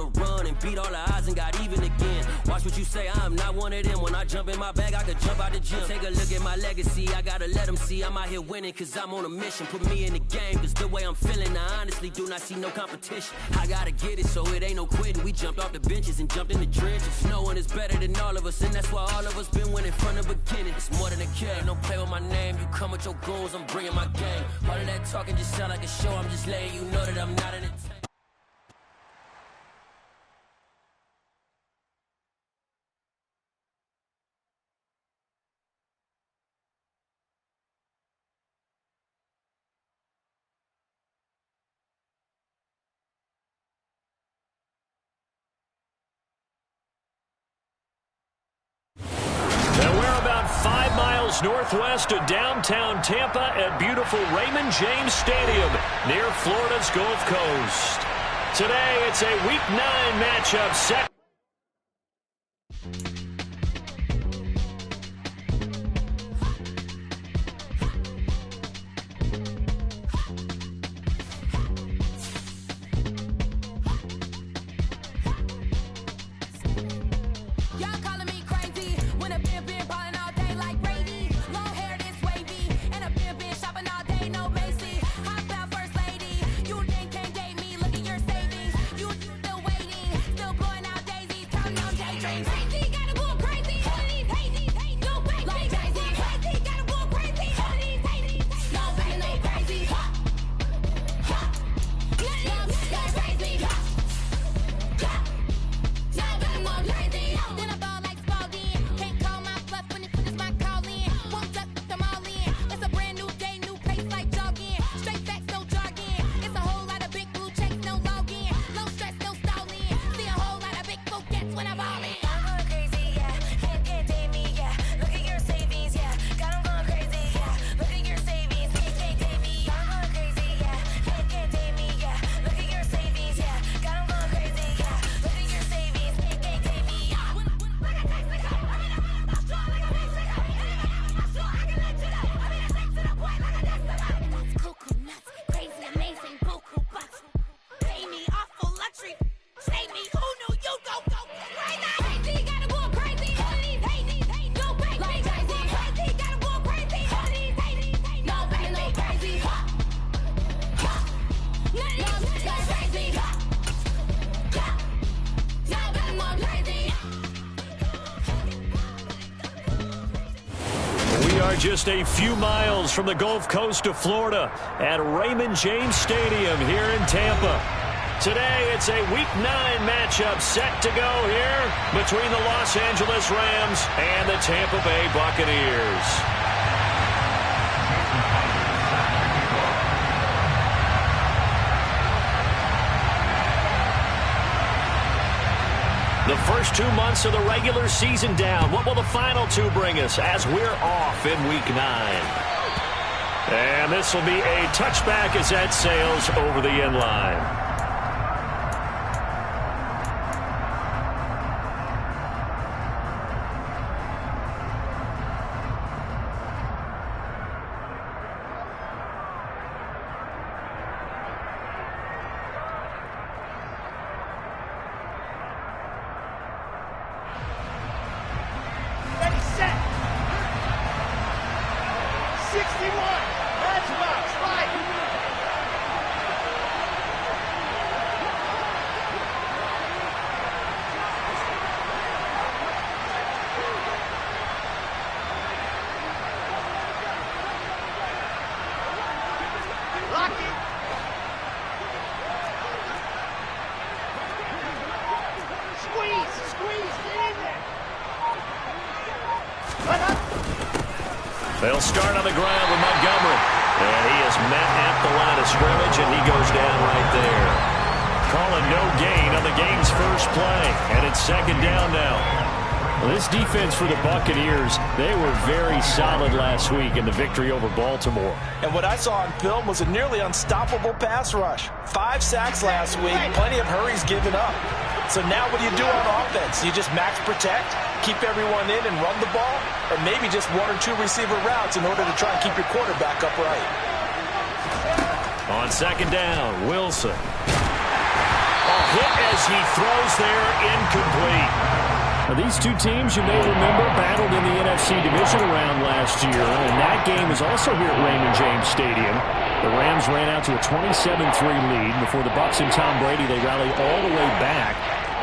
on the run and beat all the odds and got even again. Watch what you say, I'm not one of them. When I jump in my bag, I could jump out the gym. Take a look at my legacy, I gotta let them see I'm out here winning, cause I'm on a mission. Put me in the game, cause the way I'm feeling, I honestly do not see no competition. I gotta get it, so it ain't no quitting. We jumped off the benches and jumped in the trenches. No one is better than all of us, and that's why all of us been winning from the beginning. It's more than a game, don't play with my name. You come with your goons, I'm bringing my game. All of that talking just sound like a show, I'm just letting you know that I'm not in it. About 5 miles northwest of downtown Tampa at beautiful Raymond James Stadium near Florida's Gulf Coast. Today, it's a Week 9 matchup set. Just a few miles from the Gulf Coast of Florida at Raymond James Stadium here in Tampa. Today, it's a Week 9 matchup set to go here between the Los Angeles Rams and the Tampa Bay Buccaneers. The first 2 months of the regular season down. What will the final 2 bring us as we're off in Week 9? And this will be a touchback as that sails over the end line. They'll start on the ground with Montgomery. And he is met at the line of scrimmage, and he goes down right there. Calling no gain on the game's first play. And it's second down now. Well, this defense for the Buccaneers, they were very solid last week in the victory over Baltimore. And what I saw on film was a nearly unstoppable pass rush. 5 sacks last week, plenty of hurries given up. So now what do you do on offense? You just max protect, keep everyone in and run the ball, or maybe just 1 or 2 receiver routes in order to try and keep your quarterback upright. On second down, Wilson. A hit as he throws there, incomplete. Now, these two teams, you may remember, battled in the NFC division round last year, and that game is also here at Raymond James Stadium. The Rams ran out to a 27-3 lead. Before the Bucs and Tom Brady, they rallied all the way back.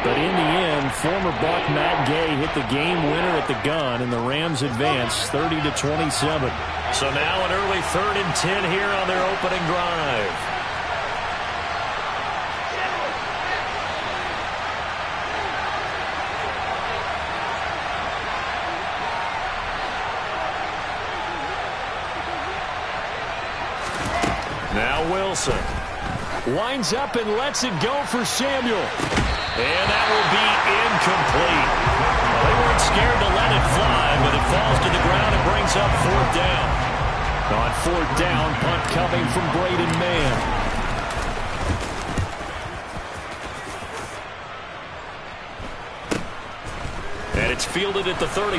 But in the end, former Buck Matt Gay hit the game winner at the gun, and the Rams advance 30-27. So now an early 3rd and 10 here on their opening drive. Now Wilson winds up and lets it go for Samuel. And that will be incomplete. Well, they weren't scared to let it fly, but it falls to the ground and brings up 4th down. On 4th down, punt coming from Braden Mann. And it's fielded at the 34.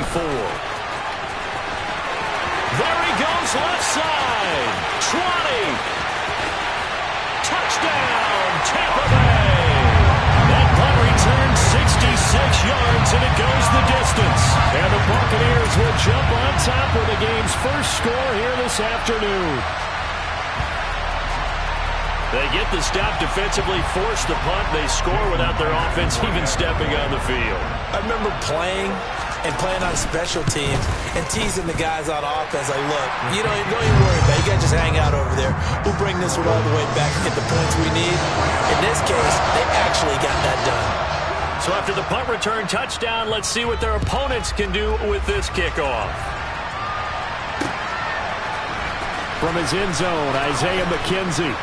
There he goes, left side. 20. Touchdown, Tampa Bay. That punt returns 66 yards, and it goes the distance. And the Buccaneers will jump on top of the game's first score here this afternoon. They get the stop defensively, force the punt. They score without their offense even stepping on the field. I remember playing on special teams and teasing the guys on offense like, look, don't even worry about it. You guys just hang out over there. We'll bring this one all the way back and get the points we need. In this case, they actually got that done. So after the punt return touchdown, let's see what their opponents can do with this kickoff. From his end zone, Isaiah McKenzie.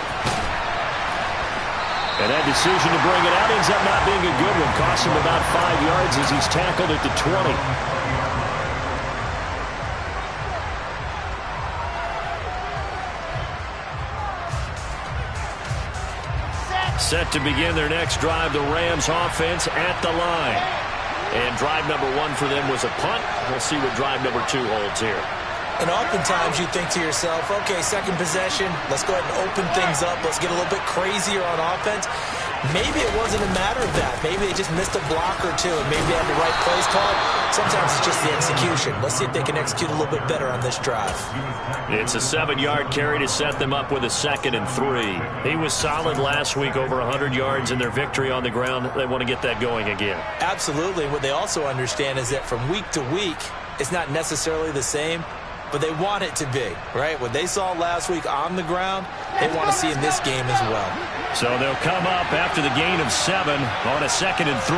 And that decision to bring it out ends up not being a good one. Costs him about 5 yards as he's tackled at the 20. Set to begin their next drive, the Rams offense at the line. And drive number 1 for them was a punt. We'll see what drive number 2 holds here. And oftentimes you think to yourself, okay, second possession, let's go ahead and open things up. Let's get a little bit crazier on offense. Maybe it wasn't a matter of that. Maybe they just missed a block or two, and maybe they had the right plays called. Sometimes it's just the execution. Let's see if they can execute a little bit better on this drive. It's a 7-yard carry to set them up with a 2nd and 3. He was solid last week, over 100 yards in their victory on the ground. They want to get that going again. Absolutely. What they also understand is that from week to week, it's not necessarily the same, but they want it to be, right? What they saw last week on the ground, they want to see in this game as well. So they'll come up after the gain of 7 on a 2nd and 3.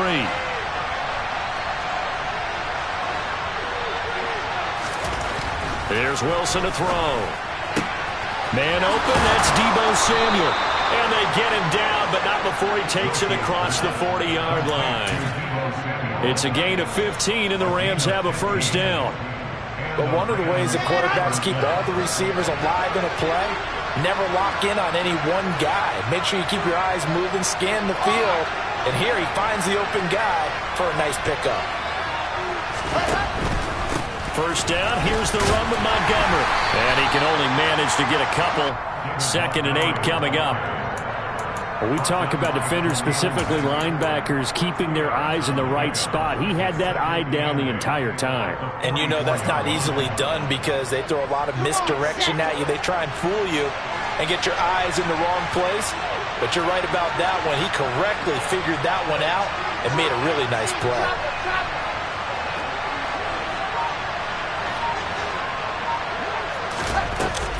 Here's Wilson to throw. Man open, that's Deebo Samuel. And they get him down, but not before he takes it across the 40-yard line. It's a gain of 15, and the Rams have a 1st down. But one of the ways that quarterbacks keep all the receivers alive in a play, never lock in on any one guy. Make sure you keep your eyes moving, scan the field, and here he finds the open guy for a nice pickup. 1st down, here's the run with Montgomery. And he can only manage to get a couple. 2nd and 8 coming up. We talk about defenders, specifically linebackers, keeping their eyes in the right spot. He had that eye down the entire time. And you know that's not easily done because they throw a lot of misdirection at you. They try and fool you and get your eyes in the wrong place. But you're right about that one. He correctly figured that one out and made a really nice play.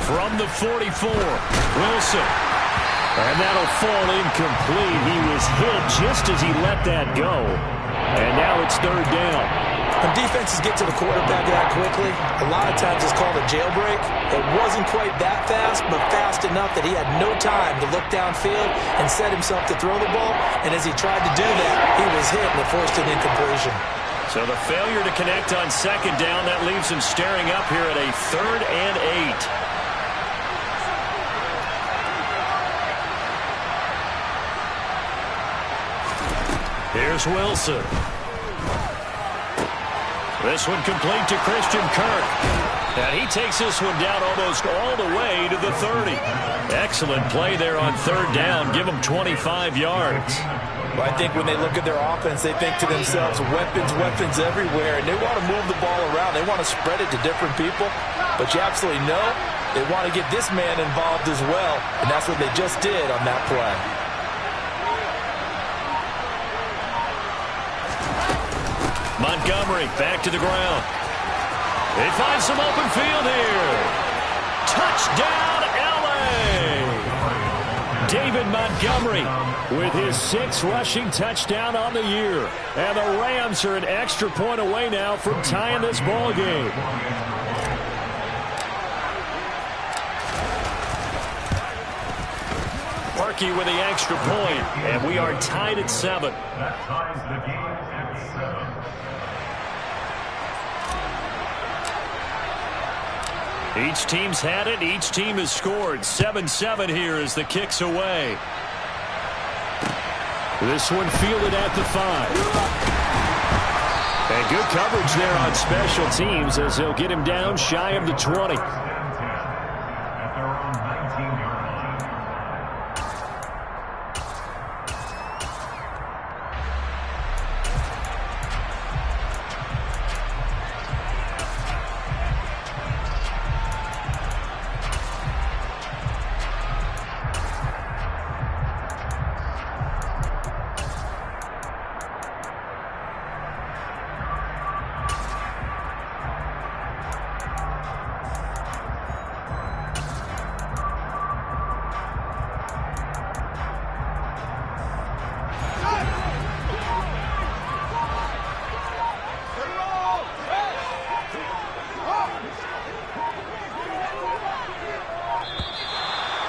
From the 44, Wilson. And that'll fall incomplete. He was hit just as he let that go. And now it's 3rd down. When defenses get to the quarterback that quickly, a lot of times it's called a jailbreak. It wasn't quite that fast, but fast enough that he had no time to look downfield and set himself to throw the ball. And as he tried to do that, he was hit and it forced an incompletion. So the failure to connect on 2nd down, that leaves him staring up here at a 3rd and 8. Here's Wilson. This one complete to Christian Kirk. And he takes this one down almost all the way to the 30. Excellent play there on third down. Give them 25 yards. Well, I think when they look at their offense, they think to themselves, weapons, weapons everywhere, and they want to move the ball around. They want to spread it to different people, but you absolutely know they want to get this man involved as well, and that's what they just did on that play. Montgomery back to the ground. They find some open field here. Touchdown, L.A. David Montgomery with his 6th rushing touchdown on the year. And the Rams are an extra point away now from tying this ball game. Parkey with the extra point, and we are tied at 7. That ties the game at 7. Each team's had it. Each team has scored. 7-7 here as the kick's away. This one fielded at the 5. And good coverage there on special teams as he'll get him down shy of the 20. At their own 19-yard line.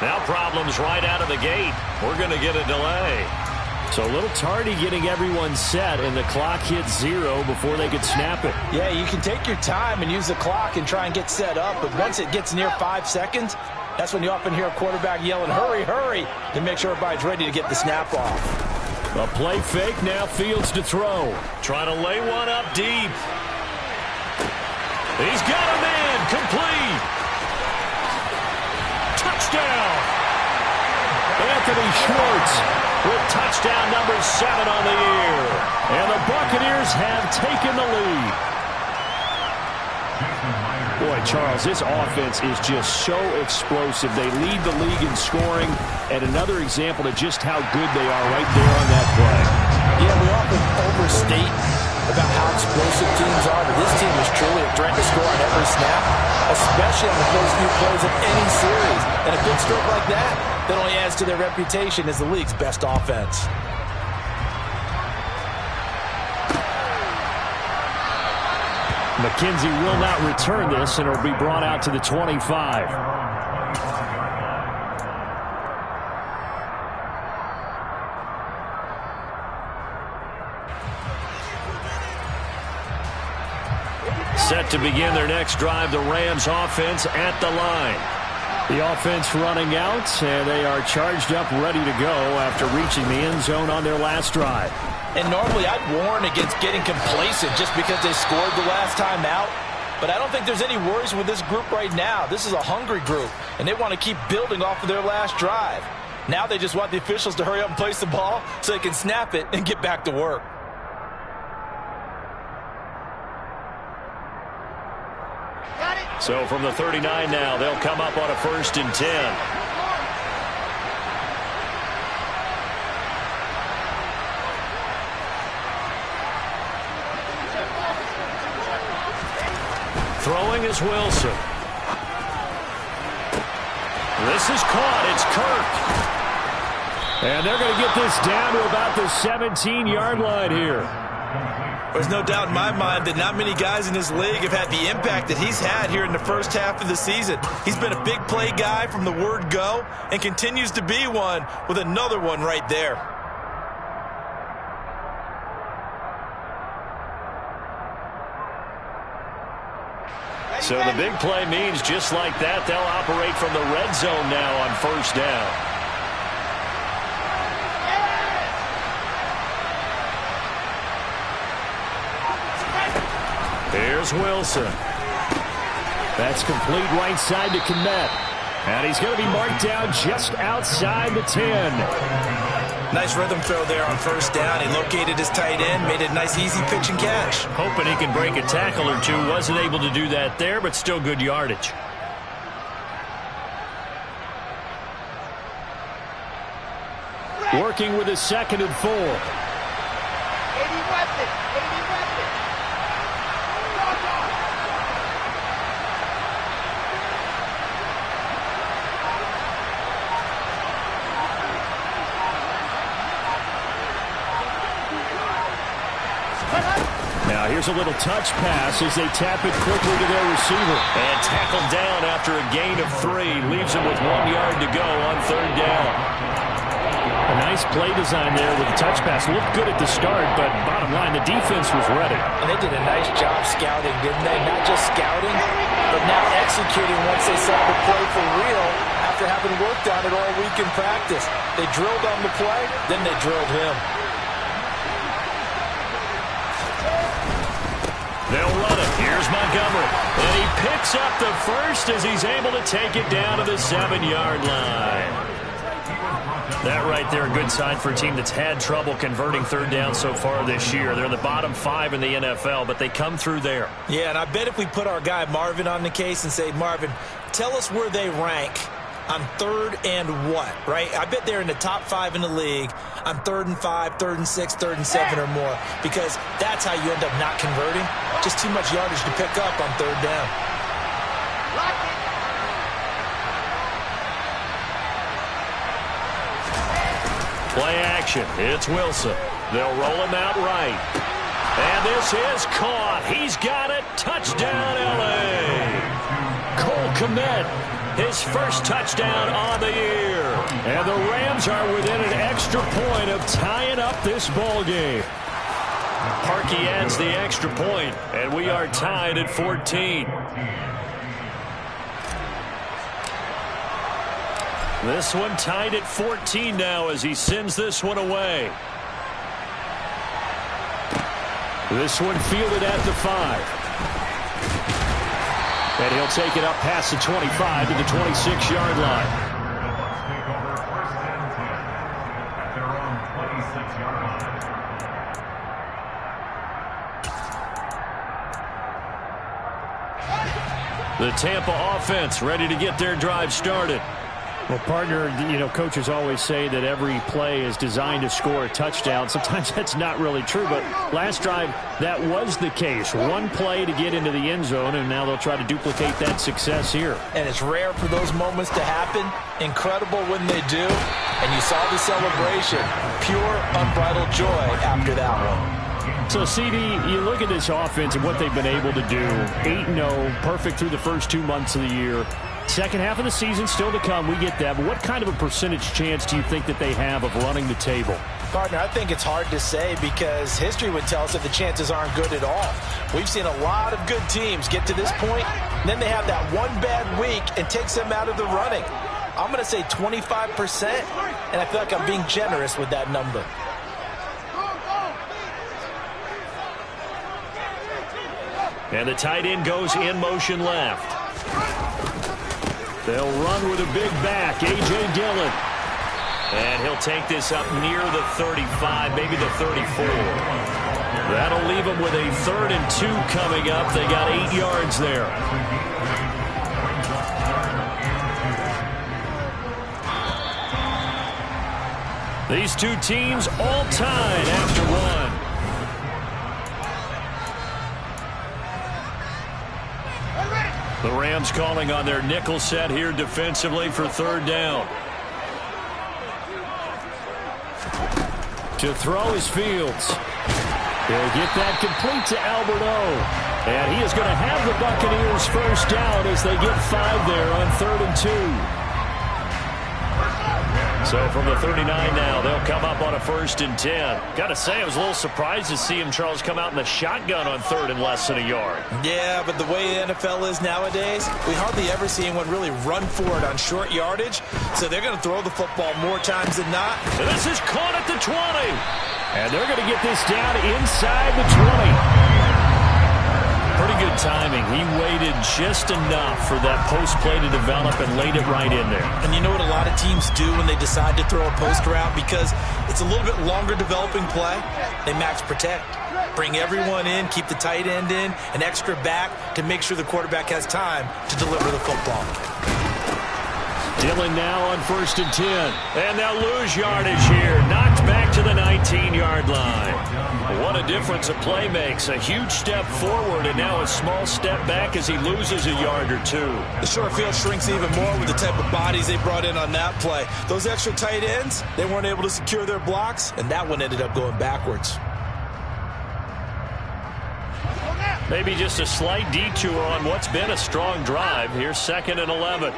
Now problems right out of the gate. We're going to get a delay. So a little tardy getting everyone set, and the clock hits 0 before they could snap it. Yeah, you can take your time and use the clock and try and get set up, but once it gets near 5 seconds, that's when you often hear a quarterback yelling, hurry, hurry, to make sure everybody's ready to get the snap off. A play fake, now Fields to throw. Trying to lay one up deep. He's got a man, complete. Touchdown. Anthony Schwartz with touchdown number 7 on the year. And the Buccaneers have taken the lead. Boy, Charles, this offense is just so explosive. They lead the league in scoring, and another example of just how good they are right there on that play. Yeah, we often overstate about how explosive teams are, but this team is truly a threat to score on every snap, especially on the first few plays of any series. And a big stroke like that only adds to their reputation as the league's best offense. McKenzie will not return this, and it'll be brought out to the 25. Set to begin their next drive, the Rams offense at the line. The offense running out, and they are charged up, ready to go after reaching the end zone on their last drive. And normally I'd warn against getting complacent just because they scored the last time out. But I don't think there's any worries with this group right now. This is a hungry group, and they want to keep building off of their last drive. Now they just want the officials to hurry up and place the ball so they can snap it and get back to work. So from the 39 now, they'll come up on a 1st and 10. Throwing is Wilson. This is caught. It's Kirk. And they're going to get this down to about the 17-yard line here. There's no doubt in my mind that not many guys in this league have had the impact that he's had here in the first half of the season. He's been a big play guy from the word go and continues to be one with another one right there. So the big play means just like that, they'll operate from the red zone now on 1st down. Here's Wilson. That's complete right side to Kmet. And he's going to be marked down just outside the 10. Nice rhythm throw there on first down. He located his tight end, made it a nice easy pitch and catch. Hoping he can break a tackle or two. Wasn't able to do that there, but still good yardage. Working with his 2nd and 4. 80 weapon. Now here's a little touch pass as they tap it quickly to their receiver. And tackled down after a gain of 3. Leaves him with 1 yard to go on 3rd down. A nice play design there with the touch pass. Looked good at the start, but bottom line, the defense was ready. And they did a nice job scouting, didn't they? Not just scouting, but now executing once they saw the play for real after having worked on it all week in practice. They drilled on the play, then they drilled him. They'll run it. Here's Montgomery. And he picks up the first as he's able to take it down to the 7-yard line. That right there, a good sign for a team that's had trouble converting 3rd down so far this year. They're in the bottom 5 in the NFL, but they come through there. Yeah, and I bet if we put our guy Marvin on the case and say, Marvin, tell us where they rank on 3rd and what, right? I bet they're in the top 5 in the league on 3rd and 5, 3rd and 6, 3rd and 7 or more, because that's how you end up not converting. Just too much yardage to pick up on 3rd down. Play action. It's Wilson. They'll roll him out right. And this is caught. He's got it. Touchdown, L.A. Cole Kmet, his first touchdown on the year. And the Rams are within an extra point of tying up this ball game. Parkey adds the extra point, and we are tied at 14. This one tied at 14 now as he sends this one away. This one fielded at the 5. And he'll take it up past the 25 to the 26-yard line. Take over 1st and 10 at their own 26-yard line. The Tampa offense ready to get their drive started. Well, partner, coaches always say that every play is designed to score a touchdown. Sometimes that's not really true, but last drive, that was the case. One play to get into the end zone, and now they'll try to duplicate that success here. And it's rare for those moments to happen. Incredible when they do. And you saw the celebration. Pure, unbridled joy after that one. So, CD, you look at this offense and what they've been able to do. 8-0, perfect through the first 2 months of the year. Second half of the season still to come. We get that. But what kind of a percentage chance do you think that they have of running the table? Partner, I think it's hard to say because history would tell us that the chances aren't good at all. We've seen a lot of good teams get to this point, and then they have that one bad week and takes them out of the running. I'm going to say 25%, and I feel like I'm being generous with that number. And the tight end goes in motion left. They'll run with a big back, A.J. Dillon. And he'll take this up near the 35, maybe the 34. That'll leave them with a 3rd and 2 coming up. They got 8 yards there. These two teams all tied after one. The Rams calling on their nickel set here defensively for 3rd down. To throw is Fields. He'll get that complete to Albert O. And he is going to have the Buccaneers first down as they get 5 there on 3rd and 2. So from the 39 now, they'll come up on a 1st and 10. Got to say, I was a little surprised to see him, Charles, come out in the shotgun on 3rd and less than a yard. Yeah, but the way the NFL is nowadays, we hardly ever see anyone really run for it on short yardage. So they're going to throw the football more times than not. And this is caught at the 20. And they're going to get this down inside the 20. Pretty good timing. He waited just enough for that post play to develop and laid it right in there. And you know what a lot of teams do when they decide to throw a post route? Because it's a little bit longer developing play, they max protect. Bring everyone in, keep the tight end in, an extra back to make sure the quarterback has time to deliver the football. Dillon now on 1st and 10. And they'll lose yardage here. Knocked back to the 19-yard line. What a difference a play makes. A huge step forward and now a small step back as he loses a yard or two. The short field shrinks even more with the type of bodies they brought in on that play. Those extra tight ends, they weren't able to secure their blocks, and that one ended up going backwards. Maybe just a slight detour on what's been a strong drive. Here's 2nd and 11.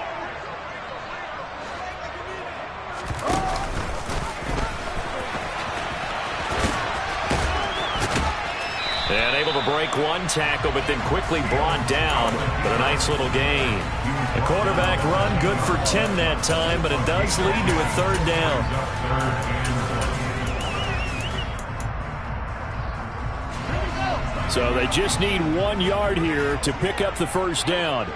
And able to break one tackle, but then quickly brought down. But a nice little gain. The quarterback run good for 10 that time, but it does lead to a 3rd down. So they just need 1 yard here to pick up the 1st down.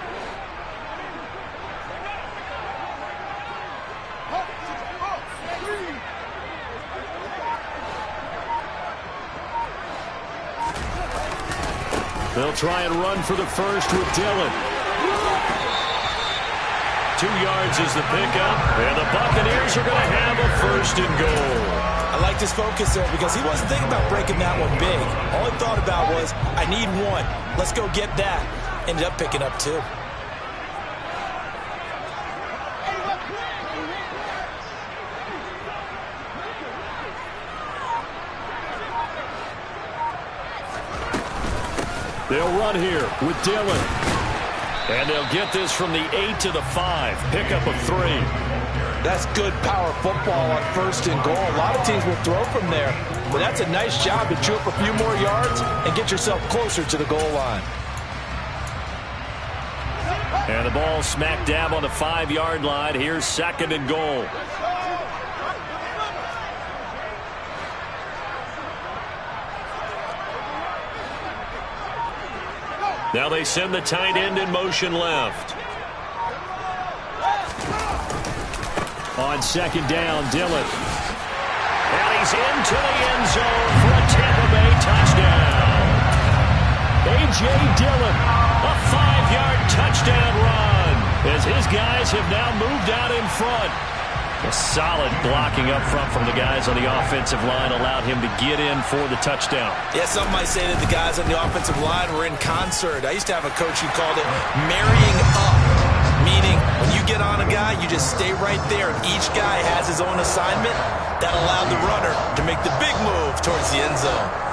They'll try and run for the 1st with Dillon. 2 yards is the pickup, and the Buccaneers are going to have a 1st and goal. I liked his focus there because he wasn't thinking about breaking that one big. All he thought about was, I need 1. Let's go get that. Ended up picking up 2. They'll run here with Dillon. And they'll get this from the 8 to the 5. Pickup of 3. That's good power football on 1st and goal. A lot of teams will throw from there, but that's a nice job to chew up a few more yards and get yourself closer to the goal line. And the ball smack dab on the 5-yard line. Here's 2nd and goal. Now they send the tight end in motion left. On 2nd down, Dillon. And he's into the end zone for a Tampa Bay touchdown. A.J. Dillon, a 5-yard touchdown run as his guys have now moved out in front. A solid blocking up front from the guys on the offensive line allowed him to get in for the touchdown. Yeah, some might say that the guys on the offensive line were in concert. I used to have a coach who called it marrying up, meaning when you get on a guy, you just stay right there, and each guy has his own assignment. That allowed the runner to make the big move towards the end zone.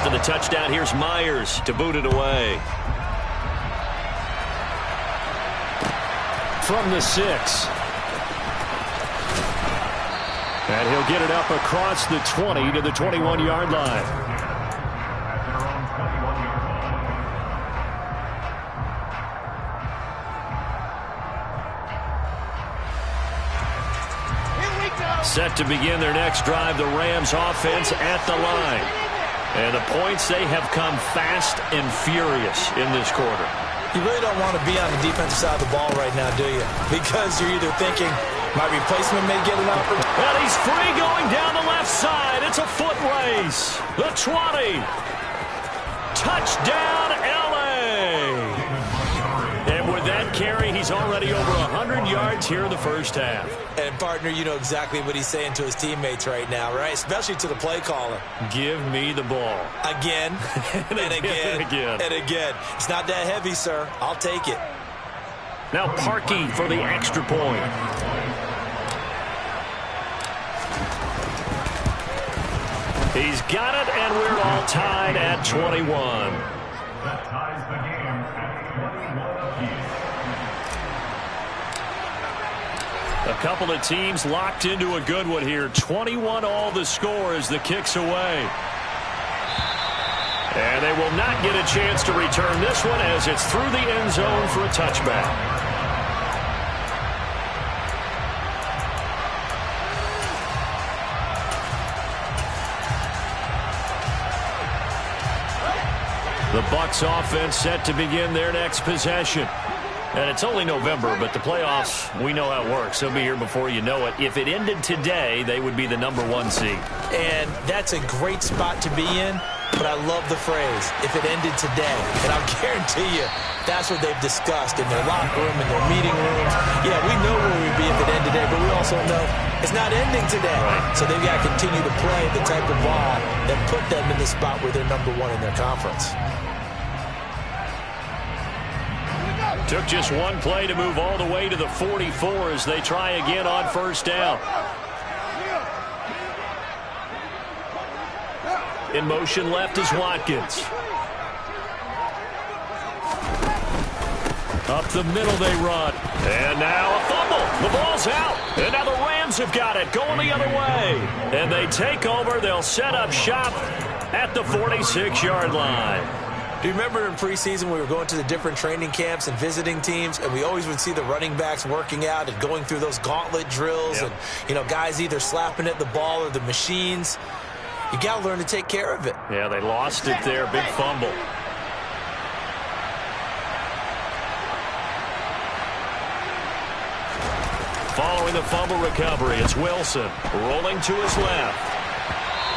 The touchdown, here's Myers to boot it away. From the 6. And he'll get it up across the 20 to the 21-yard line. Set to begin their next drive, the Rams offense at the line. And the points, they have come fast and furious in this quarter. You really don't want to be on the defensive side of the ball right now, do you? Because you're either thinking my replacement may get an opportunity. Well, he's free going down the left side. It's a foot race. The 20. Touchdown, L.A. And with that carry, he's already over 100 yards here in the 1st half. And, partner, you know exactly what he's saying to his teammates right now, right? Especially to the play caller. Give me the ball. Again, and again, and again. It's not that heavy, sir. I'll take it. Now Parkey for the extra point. He's got it, and we're all tied at 21. That ties the game at 21 apiece. A couple of teams locked into a good one here. 21 all the score as the kick's away. And they will not get a chance to return this one as it's through the end zone for a touchback. Bucs offense set to begin their next possession. And it's only November, but the playoffs, we know how it works. They'll be here before you know it. If it ended today, they would be the #1 seed. And that's a great spot to be in, but I love the phrase, if it ended today. And I'll guarantee you, that's what they've discussed in their locker room, in their meeting rooms. Yeah, we know where we'd be if it ended today, but we also know it's not ending today. Right. So they've got to continue to play the type of ball that put them in the spot where they're #1 in their conference. Took just one play to move all the way to the 44 as they try again on first down. In motion left is Watkins. Up the middle they run. And now a fumble. The ball's out. And now the Rams have got it going the other way. And they take over. They'll set up shop at the 46-yard line. Do you remember in preseason we were going to the different training camps and visiting teams, and we always would see the running backs working out and going through those gauntlet drills, Yep. and guys either slapping at the ball or the machines. You got to learn to take care of it. Yeah, they lost it there. Big fumble. Following the fumble recovery, it's Wilson rolling to his left.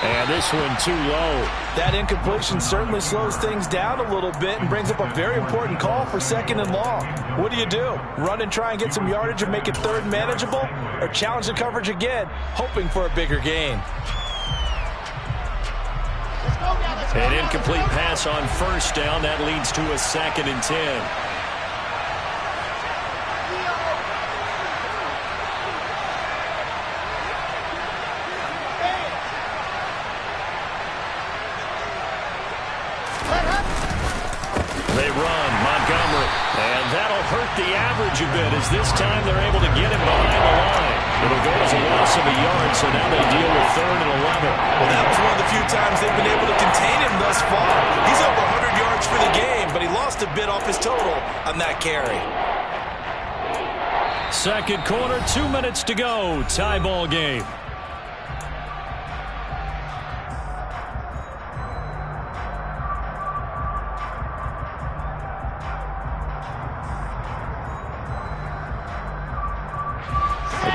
And this one too low. That incompletion certainly slows things down a little bit and brings up a very important call for 2nd and long. What do? Run and try and get some yardage and make it 3rd manageable? Or challenge the coverage again, hoping for a bigger gain? An incomplete pass on first down. That leads to a 2nd and 10. They run, Montgomery, and that'll hurt the average a bit as this time they're able to get him behind the line. It'll go as a loss of a yard, so now they deal with 3rd and 11. Well, that was one of the few times they've been able to contain him thus far. He's over 100 yards for the game, but he lost a bit off his total on that carry. Second quarter, 2 minutes to go. Tie ball game.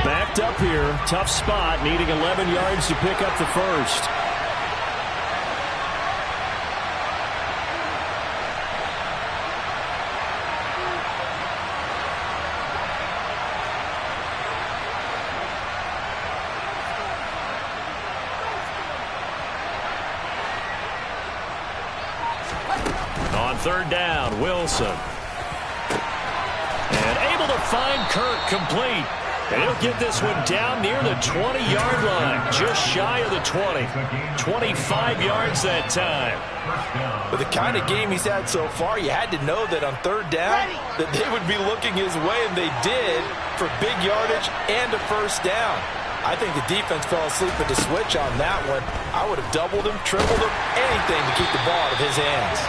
Backed up here. Tough spot, needing 11 yards to pick up the first. On 3rd down, Wilson. And able to find Kirk complete. And he'll get this one down near the 20-yard line, just shy of the 20. 25 yards that time. With the kind of game he's had so far, you had to know that on 3rd down that they would be looking his way, and they did, for big yardage and a first down. I think the defense fell asleep at the switch on that one. I would have doubled him, tripled him, anything to keep the ball out of his hands.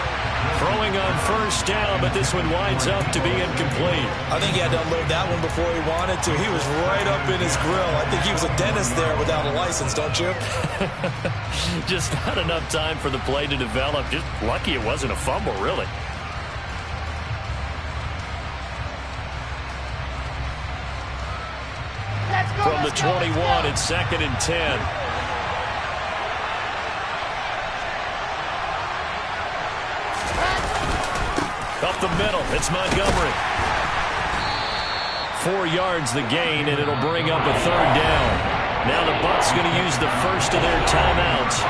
Throwing on first down, but this one winds up to be incomplete. I think he had to unload that one before he wanted to. He was right up in his grill. I think he was a dentist there without a license, don't you? Just not enough time for the play to develop. Just lucky it wasn't a fumble, really. From the 21, it's 2nd and 10. Up the middle, it's Montgomery. 4 yards the gain, and it'll bring up a 3rd down. Now the Bucs going to use the first of their timeouts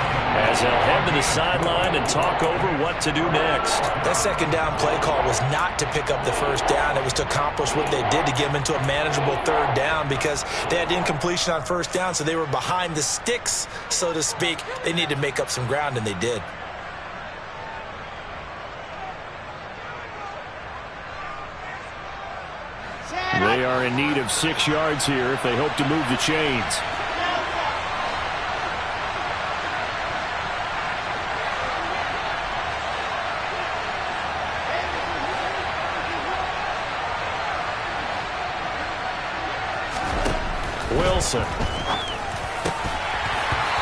as they'll head to the sideline and talk over what to do next. That 2nd down play call was not to pick up the first down. It was to accomplish what they did to get them into a manageable 3rd down because they had incompletion on first down, so they were behind the sticks, so to speak. They needed to make up some ground, and they did. They are in need of 6 yards here if they hope to move the chains. Wilson.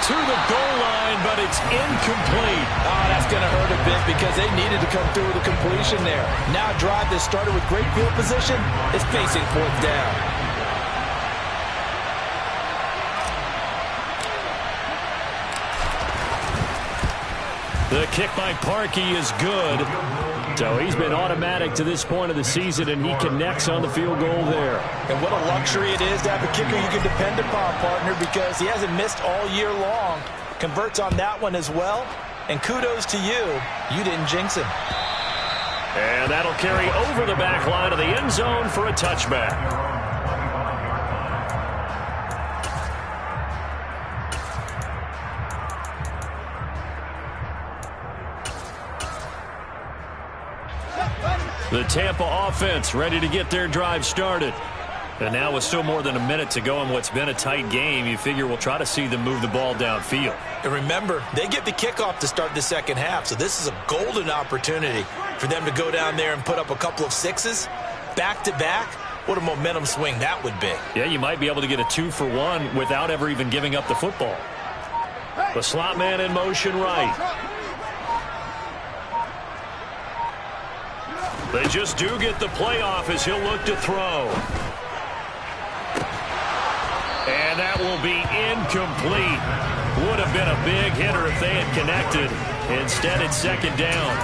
to the goal line, but it's incomplete. Oh, that's going to hurt a bit because they needed to come through with a completion there. Now a drive that started with great field position is facing fourth down. The kick by Parkey is good. So he's been automatic to this point of the season, and he connects on the field goal there. And what a luxury it is to have a kicker you can depend upon, partner, because he hasn't missed all year long. Converts on that one as well. And kudos to you. You didn't jinx him. And that'll carry over the back line of the end zone for a touchback. The Tampa offense ready to get their drive started. And now with still more than a minute to go in what's been a tight game, you figure we'll try to see them move the ball downfield. And remember, they get the kickoff to start the second half, so this is a golden opportunity for them to go down there and put up a couple of sixes back-to-back. What a momentum swing that would be. Yeah, you might be able to get a 2-for-1 without ever even giving up the football. The slot man in motion right. They just do get the playoff as he'll look to throw. And that will be incomplete. Would have been a big hitter if they had connected. Instead, it's second down.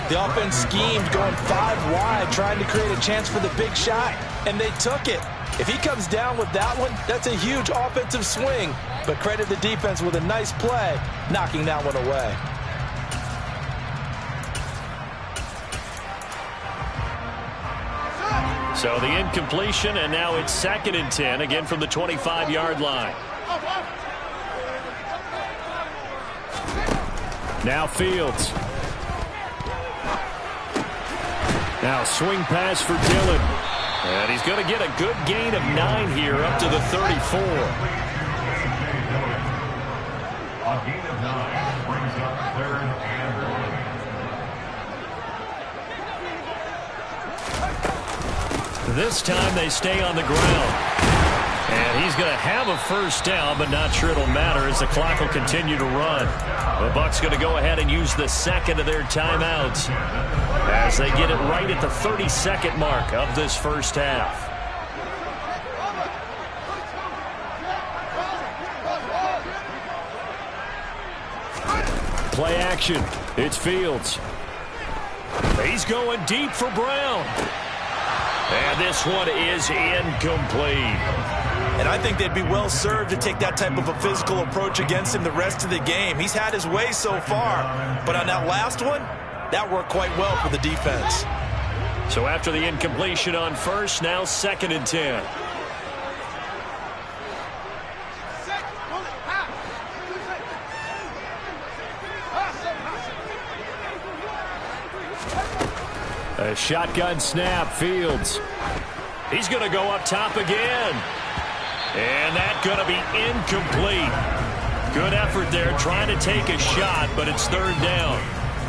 The offense schemed going 5 wide, trying to create a chance for the big shot, and they took it. If he comes down with that one, that's a huge offensive swing. But credit the defense with a nice play, knocking that one away. So the incompletion, and now it's 2nd and 10, again from the 25-yard line. Now Fields. Now swing pass for Dillon. And he's going to get a good gain of 9 here up to the 34. A gain of 9 brings up 3rd and 1. This time they stay on the ground. And he's going to have a first down, but not sure it'll matter as the clock will continue to run. The Bucs going to go ahead and use the second of their timeouts as they get it right at the 32nd mark of this first half. Play action. It's Fields. He's going deep for Brown. And this one is incomplete. And I think they'd be well served to take that type of a physical approach against him the rest of the game. He's had his way so far, but on that last one, that worked quite well for the defense. So after the incompletion on first, now 2nd and 10. A shotgun snap, Fields. He's going to go up top again. And that's going to be incomplete. Good effort there trying to take a shot, but it's 3rd down.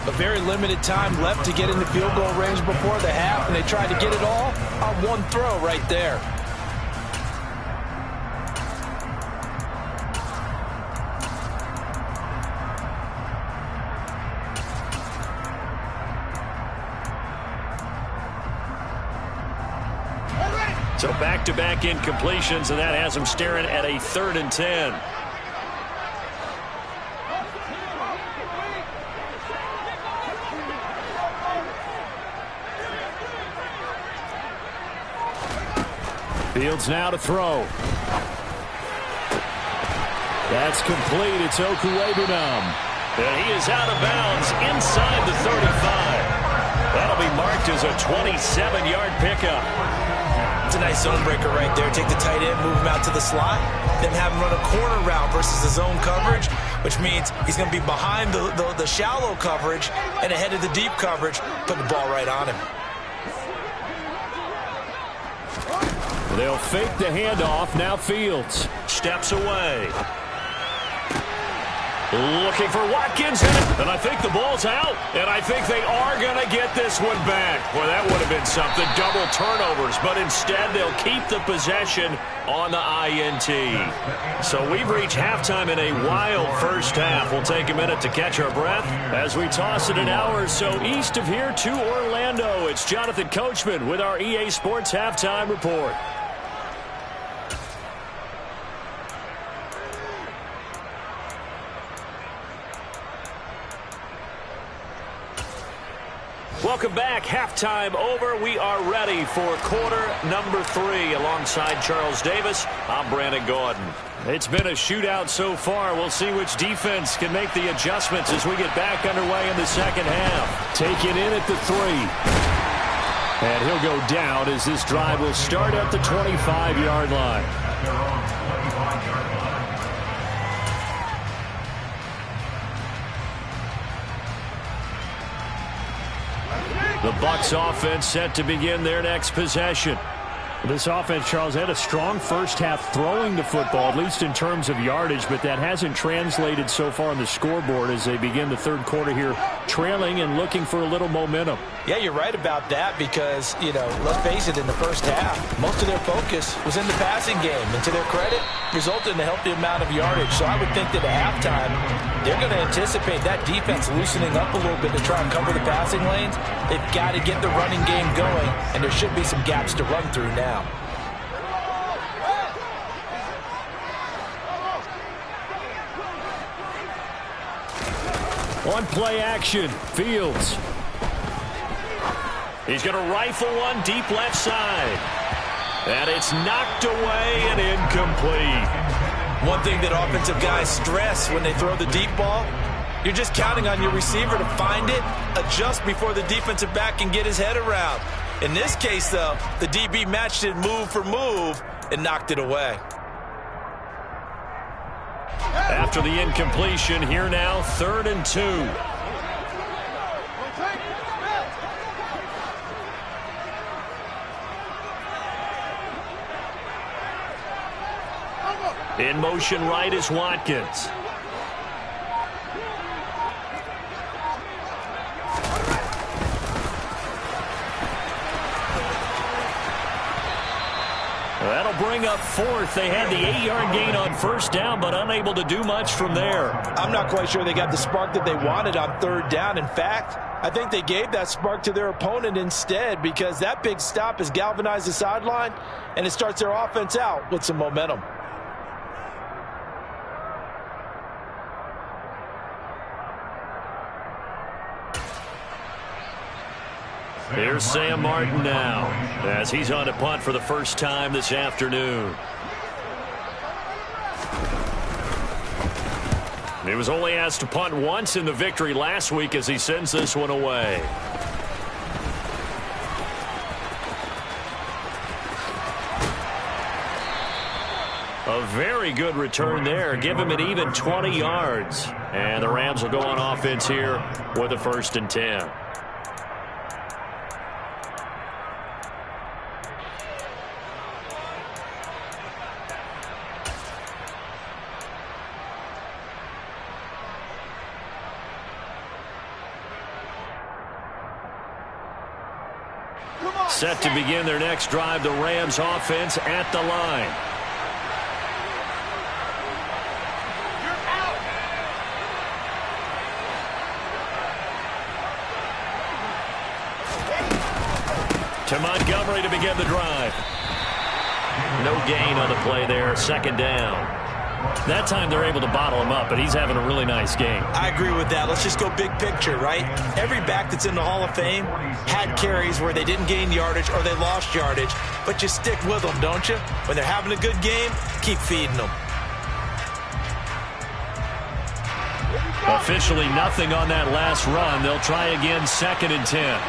A very limited time left to get into field goal range before the half, and they tried to get it all on one throw right there. So back-to-back incompletions, and that has them staring at a 3rd and 10. Fields now to throw. That's complete. It's Okuwebunam. And he is out of bounds inside the 35. That'll be marked as a 27-yard pickup. It's a nice zone breaker right there. Take the tight end, move him out to the slot, then have him run a corner route versus the zone coverage, which means he's going to be behind the shallow coverage and ahead of the deep coverage, put the ball right on him. They'll fake the handoff. Now Fields steps away. Looking for Watkins, and I think the ball's out, and I think they are going to get this one back. Boy, that would have been something, double turnovers, but instead they'll keep the possession on the INT. So we've reached halftime in a wild first half. We'll take a minute to catch our breath as we toss it an hour or so east of here to Orlando. It's Jonathan Coachman with our EA Sports Halftime Report. Welcome back. Halftime over. We are ready for quarter number 3. Alongside Charles Davis, I'm Brandon Gordon. It's been a shootout so far. We'll see which defense can make the adjustments as we get back underway in the second half. Take it in at the 3. And he'll go down as this drive will start at the 25-yard line. The Bucs offense set to begin their next possession. This offense, Charles, had a strong first half throwing the football, at least in terms of yardage, but that hasn't translated so far on the scoreboard as they begin the third quarter here, trailing and looking for a little momentum. Yeah, you're right about that because, let's face it, in the first half, most of their focus was in the passing game. And to their credit, resulted in a healthy amount of yardage. So I would think that at halftime, they're going to anticipate that defense loosening up a little bit to try and cover the passing lanes. They've got to get the running game going, and there should be some gaps to run through now. On play action, Fields. He's going to rifle one deep left side. And it's knocked away and incomplete. One thing that offensive guys stress when they throw the deep ball, you're just counting on your receiver to find it, adjust before the defensive back can get his head around. In this case, though, the DB matched it move for move and knocked it away. After the incompletion, here now, 3rd and 2. In motion right is Watkins. That'll bring up 4th. They had the 8-yard gain on first down, but unable to do much from there. I'm not quite sure they got the spark that they wanted on 3rd down. In fact, I think they gave that spark to their opponent instead because that big stop has galvanized the sideline, and it starts their offense out with some momentum. Here's Sam Martin now as he's on to punt for the first time this afternoon. He was only asked to punt once in the victory last week as he sends this one away. A very good return there. Give him an even 20 yards. And the Rams will go on offense here with a 1st and 10. Set to begin their next drive, the Rams offense at the line. To Montgomery to begin the drive. No gain on the play there, 2nd down. That time they're able to bottle him up, but he's having a really nice game. I agree with that. Let's just go big picture, right? Every back that's in the Hall of Fame had carries where they didn't gain yardage or they lost yardage, but you stick with them, don't you? When they're having a good game, keep feeding them. Officially nothing on that last run. They'll try again, 2nd and 10.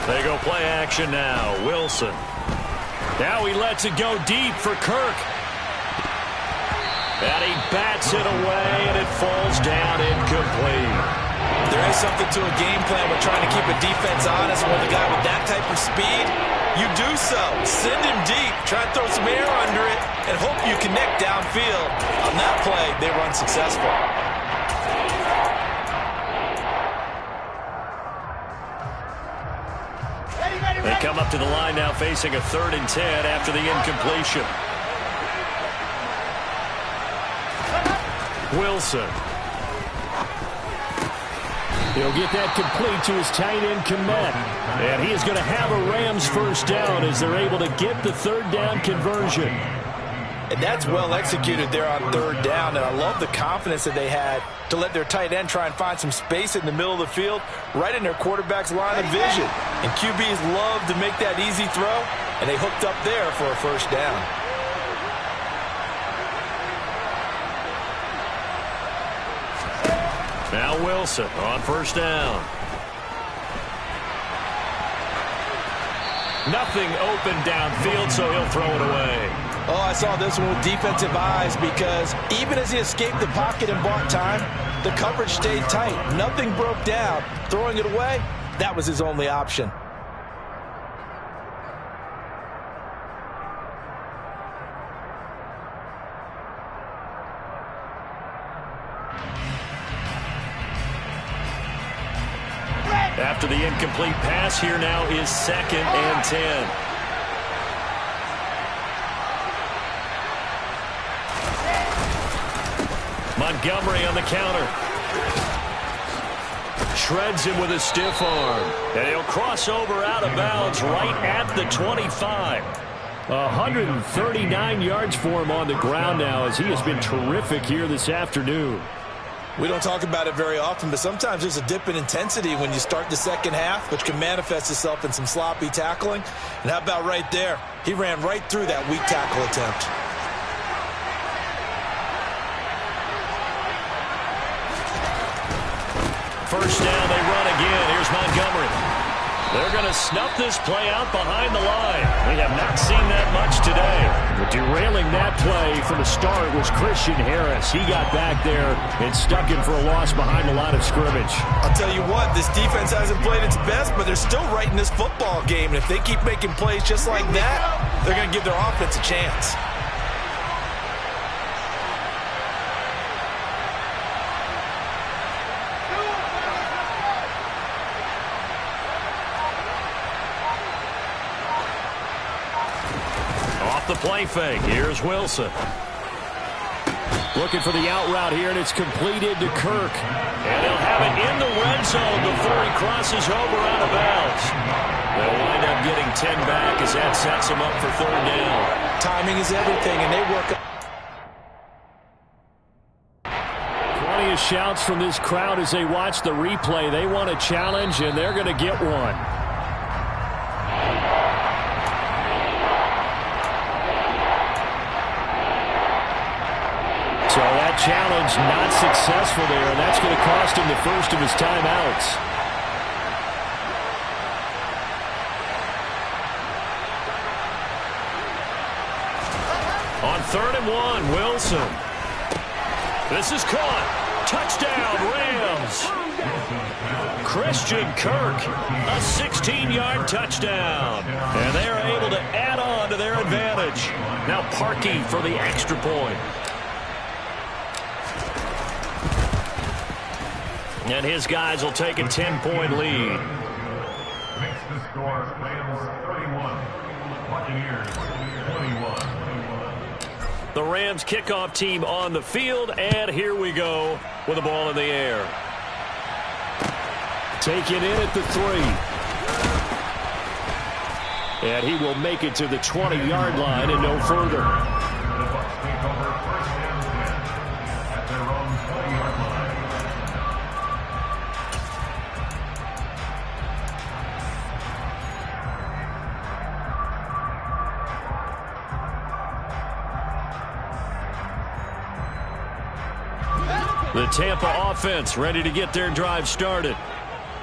They go play action now. Wilson. Now he lets it go deep for Kirk. And he bats it away, and it falls down incomplete. There is something to a game plan with trying to keep a defense honest when the guy with that type of speed You do so. Send him deep. Try and throw some air under it and hope you connect downfield. On that play, they were unsuccessful. They come up to the line now facing a 3rd and 10 after the incompletion. Wilson. He'll get that complete to his tight end, Komet. And he is going to have a Rams first down as they're able to get the 3rd down conversion. And that's well executed there on 3rd down. And I love the confidence that they had to let their tight end try and find some space in the middle of the field, right in their quarterback's line of vision. And QBs love to make that easy throw, and they hooked up there for a first down. Now Wilson on first down. Nothing open downfield, so he'll throw it away. Oh, I saw this one with defensive eyes because even as he escaped the pocket and bought time, the coverage stayed tight. Nothing broke down. Throwing it away, that was his only option. After the incomplete pass, here now is 2nd and 10. Montgomery on the counter. Shreds him with a stiff arm. And he'll cross over out of bounds right at the 25. 139 yards for him on the ground now as he has been terrific here this afternoon. We don't talk about it very often, but sometimes there's a dip in intensity when you start the second half, which can manifest itself in some sloppy tackling. And how about right there? He ran right through that weak tackle attempt. First down, they run again. Here's Montgomery. They're going to snuff this play out behind the line. We have not seen that much today. Derailing that play from the start was Christian Harris. He got back there and stuck him for a loss behind the line of scrimmage. I'll tell you what, this defense hasn't played its best, but they're still right in this football game. And if they keep making plays just like that, they're going to give their offense a chance. The play fake. Here's Wilson. Looking for the out route here, and it's completed to Kirk. And he'll have it in the red zone before he crosses over out of bounds. They'll wind up getting 10 back as that sets him up for 3rd down. Timing is everything, and they work. Plenty of shouts from this crowd as they watch the replay. They want a challenge, and they're going to get one. So that challenge not successful there, and that's going to cost him the first of his timeouts. On 3rd and 1, Wilson. This is caught. Touchdown, Rams. Christian Kirk, a 16-yard touchdown. And they are able to add on to their advantage. Now Parkey for the extra point. And his guys will take a 10-point lead. Makes the score Rams 31, Buccaneers 21. The Rams kickoff team on the field, and here we go with the ball in the air. Taken in at the 3. And he will make it to the 20-yard line and no further. The Bucs take over 1st and 10 at their own 20-yard line. The Tampa offense ready to get their drive started.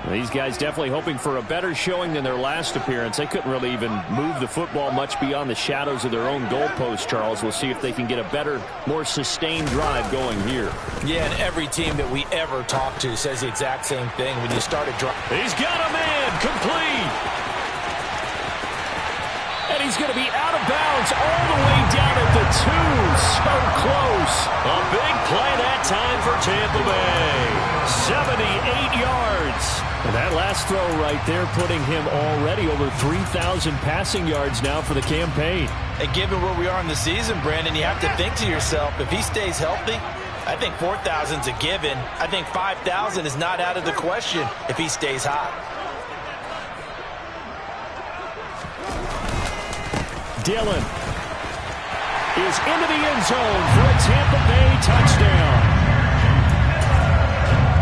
These guys definitely hoping for a better showing than their last appearance. They couldn't really even move the football much beyond the shadows of their own goalpost, Charles. We'll see if they can get a better, more sustained drive going here. Yeah, and every team that we ever talk to says the exact same thing. When you start a drive. He's got a man complete. And he's going to be out of bounds all the way down at the 2. So close. A big play that time for Tampa Bay. 78 yards. And that last throw right there putting him already over 3,000 passing yards now for the campaign. And given where we are in the season, Brandon, you have to think to yourself, if he stays healthy, I think 4,000's a given. I think 5,000 is not out of the question if he stays hot. Dillon is into the end zone for a Tampa Bay touchdown.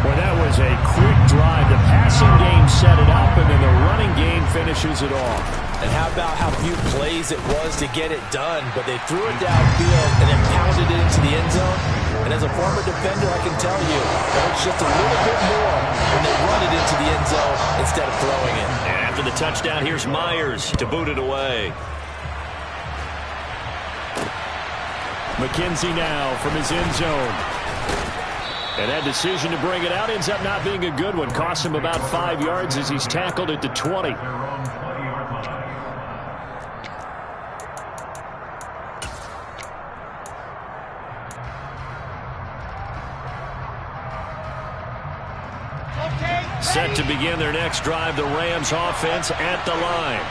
Well, that was a quick drive. The passing game set it up, and then the running game finishes it off. And how about how few plays it was to get it done, but they threw it downfield and then pounded it into the end zone. And as a former defender, I can tell you, it hurts just a little bit more when they run it into the end zone instead of throwing it. And after the touchdown, here's Myers to boot it away. McKenzie now from his end zone. And that decision to bring it out ends up not being a good one. Costs him about 5 yards as he's tackled at the 20. Their own 20-yard line. Set to begin their next drive, the Rams offense at the line.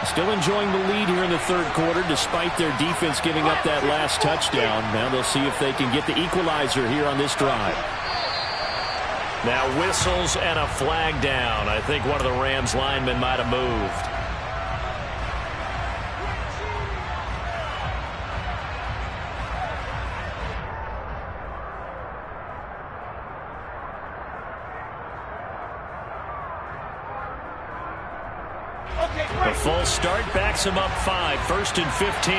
Still enjoying the lead here in the third quarter despite their defense giving up that last touchdown. Now they'll see if they can get the equalizer here on this drive. Now whistles and a flag down. I think one of the Rams linemen might have moved. The full start backs him up 5, 1st and 15.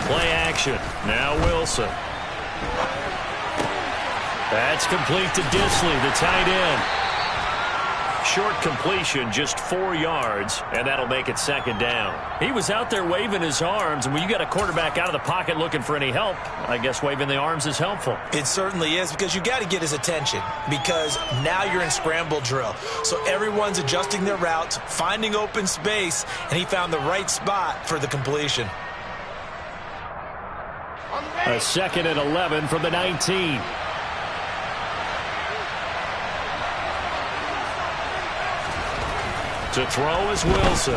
Play action. Now Wilson. That's complete to Disley, the tight end. Short completion, just 4 yards, and that'll make it 2nd down. He was out there waving his arms, and when you got a quarterback out of the pocket looking for any help, I guess waving the arms is helpful. It certainly is, because you got to get his attention, because now you're in scramble drill. So everyone's adjusting their routes, finding open space, and he found the right spot for the completion. A 2nd and 11 from the 19. To throw is Wilson.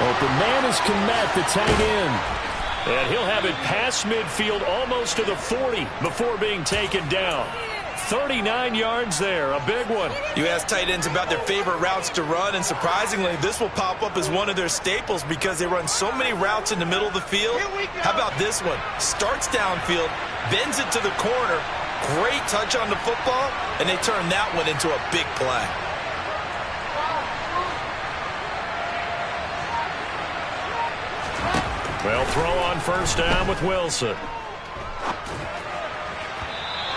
Open man is Kmet, the tight end. And he'll have it past midfield almost to the 40 before being taken down. 39 yards there, a big one. You ask tight ends about their favorite routes to run, and surprisingly, this will pop up as one of their staples because they run so many routes in the middle of the field. How about this one? Starts downfield, bends it to the corner, great touch on the football, and they turn that one into a big play. Well, throw on 1st down with Wilson.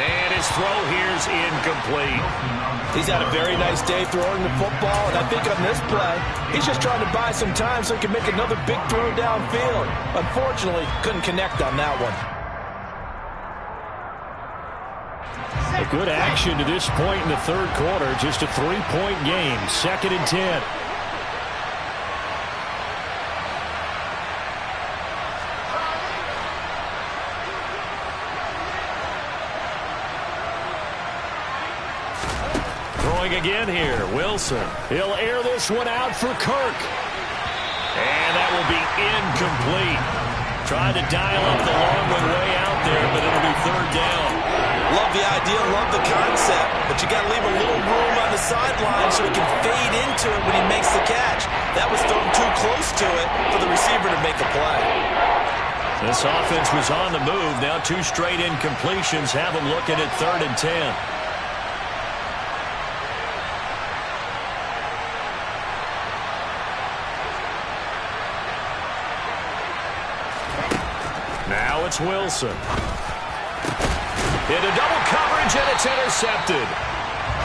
And his throw here's incomplete. He's had a very nice day throwing the football, and I think on this play, he's just trying to buy some time so he can make another big throw downfield. Unfortunately, couldn't connect on that one. A good action to this point in the third quarter. Just a 3-point game. 2nd and 10. Throwing again here, Wilson. He'll air this one out for Kirk. And that will be incomplete. Tried to dial up the long one way out there, but it'll be 3rd down. Love the idea, love the concept, but you got to leave a little room on the sideline so he can fade into it when he makes the catch. That was thrown too close to it for the receiver to make a play. This offense was on the move. Now 2 straight incompletions have them looking at 3rd and 10. Now it's Wilson. Into double coverage, and it's intercepted.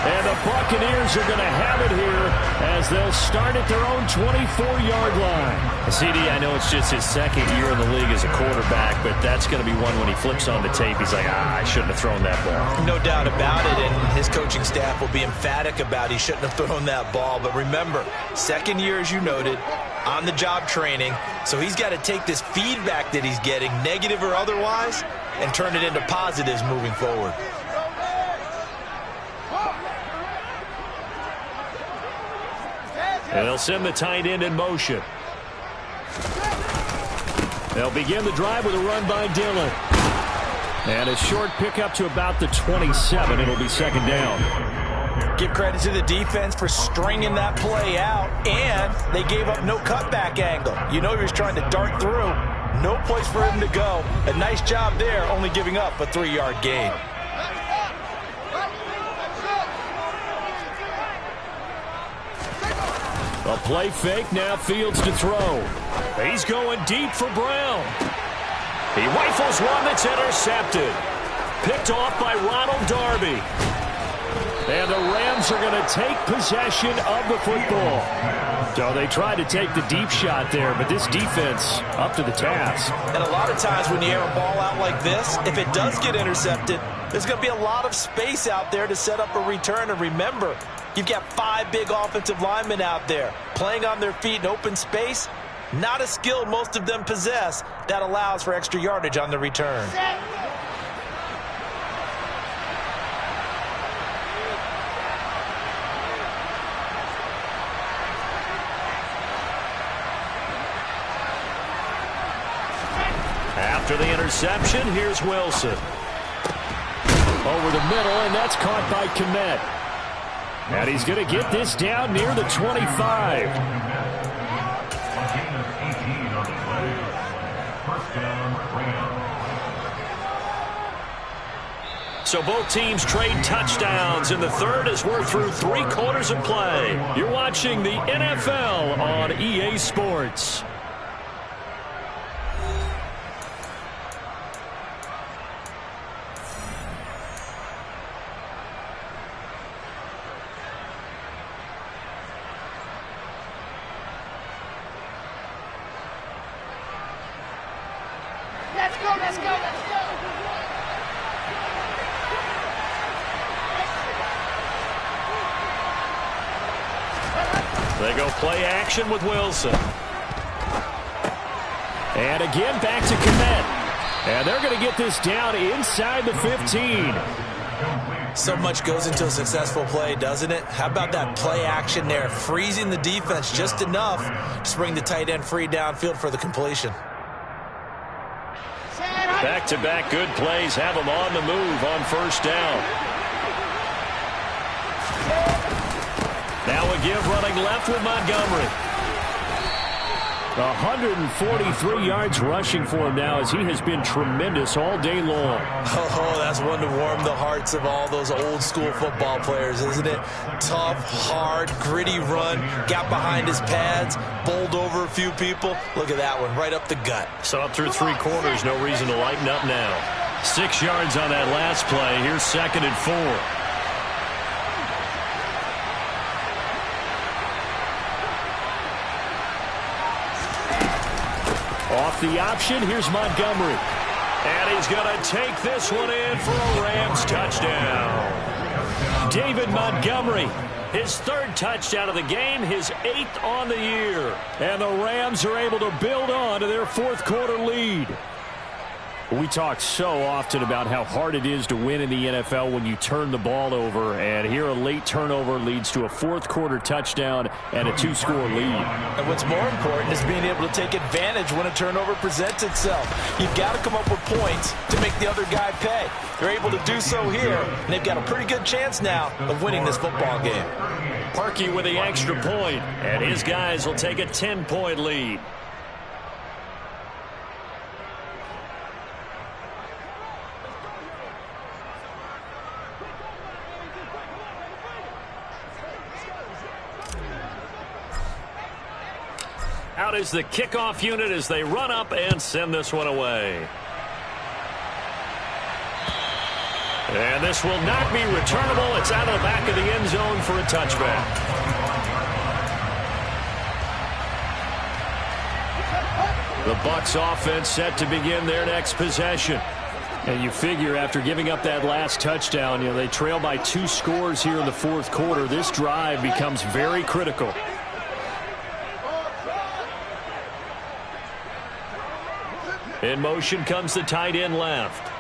And the Buccaneers are going to have it here as they'll start at their own 24-yard line. CD, I know it's just his second year in the league as a quarterback, but that's going to be one when he flips on the tape. He's like, I shouldn't have thrown that ball. No doubt about it, and his coaching staff will be emphatic about he shouldn't have thrown that ball. But remember, second year, as you noted, on-the-job training, so he's got to take this feedback that he's getting, negative or otherwise, and turn it into positives moving forward. And they'll send the tight end in motion. They'll begin the drive with a run by Dillon. And a short pickup to about the 27. It'll be second down. Give credit to the defense for stringing that play out, and they gave up no cutback angle. You know he was trying to dart through. No place for him to go. A nice job there, only giving up a 3-yard gain. A play fake, now Fields to throw. He's going deep for Brown. He rifles one that's intercepted. Picked off by Ronald Darby. And the Rams are going to take possession of the football. So they tried to take the deep shot there, but this defense up to the task. And a lot of times when you air a ball out like this, if it does get intercepted, there's going to be a lot of space out there to set up a return. And remember, you've got 5 big offensive linemen out there playing on their feet in open space. Not a skill most of them possess that allows for extra yardage on the return. After the interception, here's Wilson. Over the middle, and that's caught by Kmet. And he's going to get this down near the 25. So both teams trade touchdowns in the third as we're through 3 quarters of play. You're watching the NFL on EA Sports. Let's go, let's go, let's go. They go play action with Wilson. And again back to Kmet. And they're going to get this down inside the 15. So much goes into a successful play, doesn't it? How about that play action there, freezing the defense just enough to bring the tight end free downfield for the completion. Back-to-back good plays have them on the move on first down. Now a give running left with Montgomery. 143 yards rushing for him now as he has been tremendous all day long. Oh, that's one to warm the hearts of all those old school football players, isn't it? Tough, hard, gritty run, got behind his pads, bowled over a few people. Look at that one, right up the gut. So up through 3 quarters, no reason to lighten up now. 6 yards on that last play. Here's 2nd and 4. Off the option, here's Montgomery. And he's going to take this one in for a Rams touchdown. David Montgomery, his 3rd touchdown of the game, his 8th on the year. And the Rams are able to build on to their 4th quarter lead. We talk so often about how hard it is to win in the NFL when you turn the ball over, and here a late turnover leads to a 4th quarter touchdown and a 2-score lead. And what's more important is being able to take advantage when a turnover presents itself. You've got to come up with points to make the other guy pay. They're able to do so here, and they've got a pretty good chance now of winning this football game. Parkey with the extra point, and his guys will take a 10-point lead. Out is the kickoff unit as they run up and send this one away. And this will not be returnable. It's out of the back of the end zone for a touchback. The Bucs offense set to begin their next possession. And you figure after giving up that last touchdown, they trail by 2 scores here in the fourth quarter. This drive becomes very critical. In motion comes the tight end left.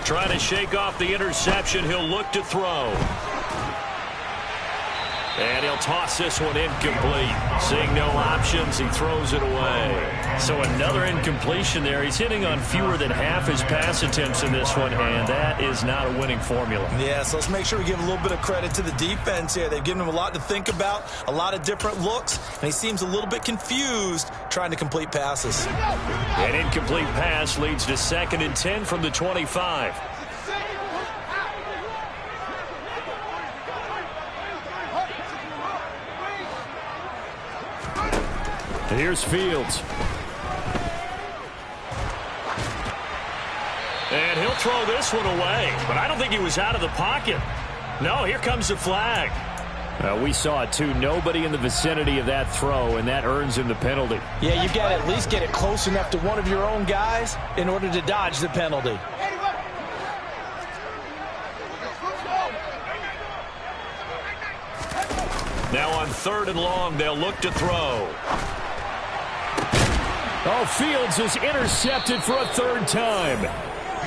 Trying to shake off the interception. He'll look to throw. And he'll toss this one incomplete. Seeing no options, he throws it away. So another incompletion there. He's hitting on fewer than half his pass attempts in this one, and that is not a winning formula. Yeah, so let's make sure we give a little bit of credit to the defense here. They've given him a lot to think about, a lot of different looks, and he seems a little bit confused trying to complete passes. An incomplete pass leads to 2nd and 10 from the 25. Here's Fields. And he'll throw this one away. But I don't think he was out of the pocket. No, here comes the flag. We saw it, too. Nobody in the vicinity of that throw, and that earns him the penalty. Yeah, you've got to at least get it close enough to one of your own guys in order to dodge the penalty. Now on 3rd and long, they'll look to throw. Oh, Fields is intercepted for a 3rd time.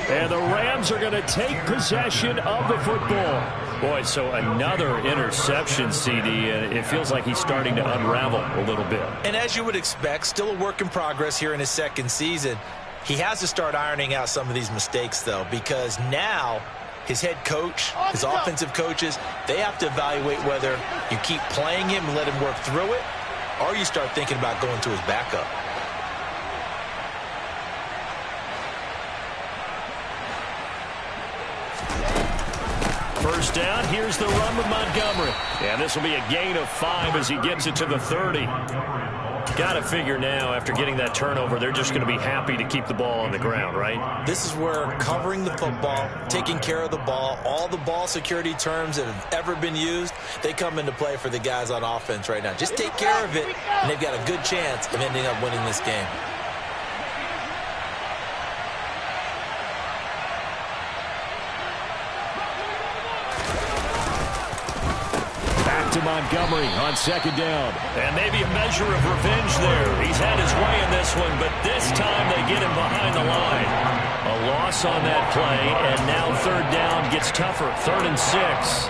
And the Rams are going to take possession of the football. Boy, so another interception, CD, and it feels like he's starting to unravel a little bit. And as you would expect, still a work in progress here in his 2nd season. He has to start ironing out some of these mistakes, though, because now his head coach, his offensive coaches, they have to evaluate whether you keep playing him and let him work through it, or you start thinking about going to his backup. First down, here's the run with Montgomery. And this will be a gain of 5 as he gets it to the 30. Got to figure now, after getting that turnover, they're just going to be happy to keep the ball on the ground, right? This is where covering the football, taking care of the ball, all the ball security terms that have ever been used, they come into play for the guys on offense right now. Just take care of it, and they've got a good chance of ending up winning this game. To Montgomery on 2nd down. And maybe a measure of revenge there. He's had his way in this one, but this time they get him behind the line. A loss on that play, and now 3rd down gets tougher. 3rd and 6.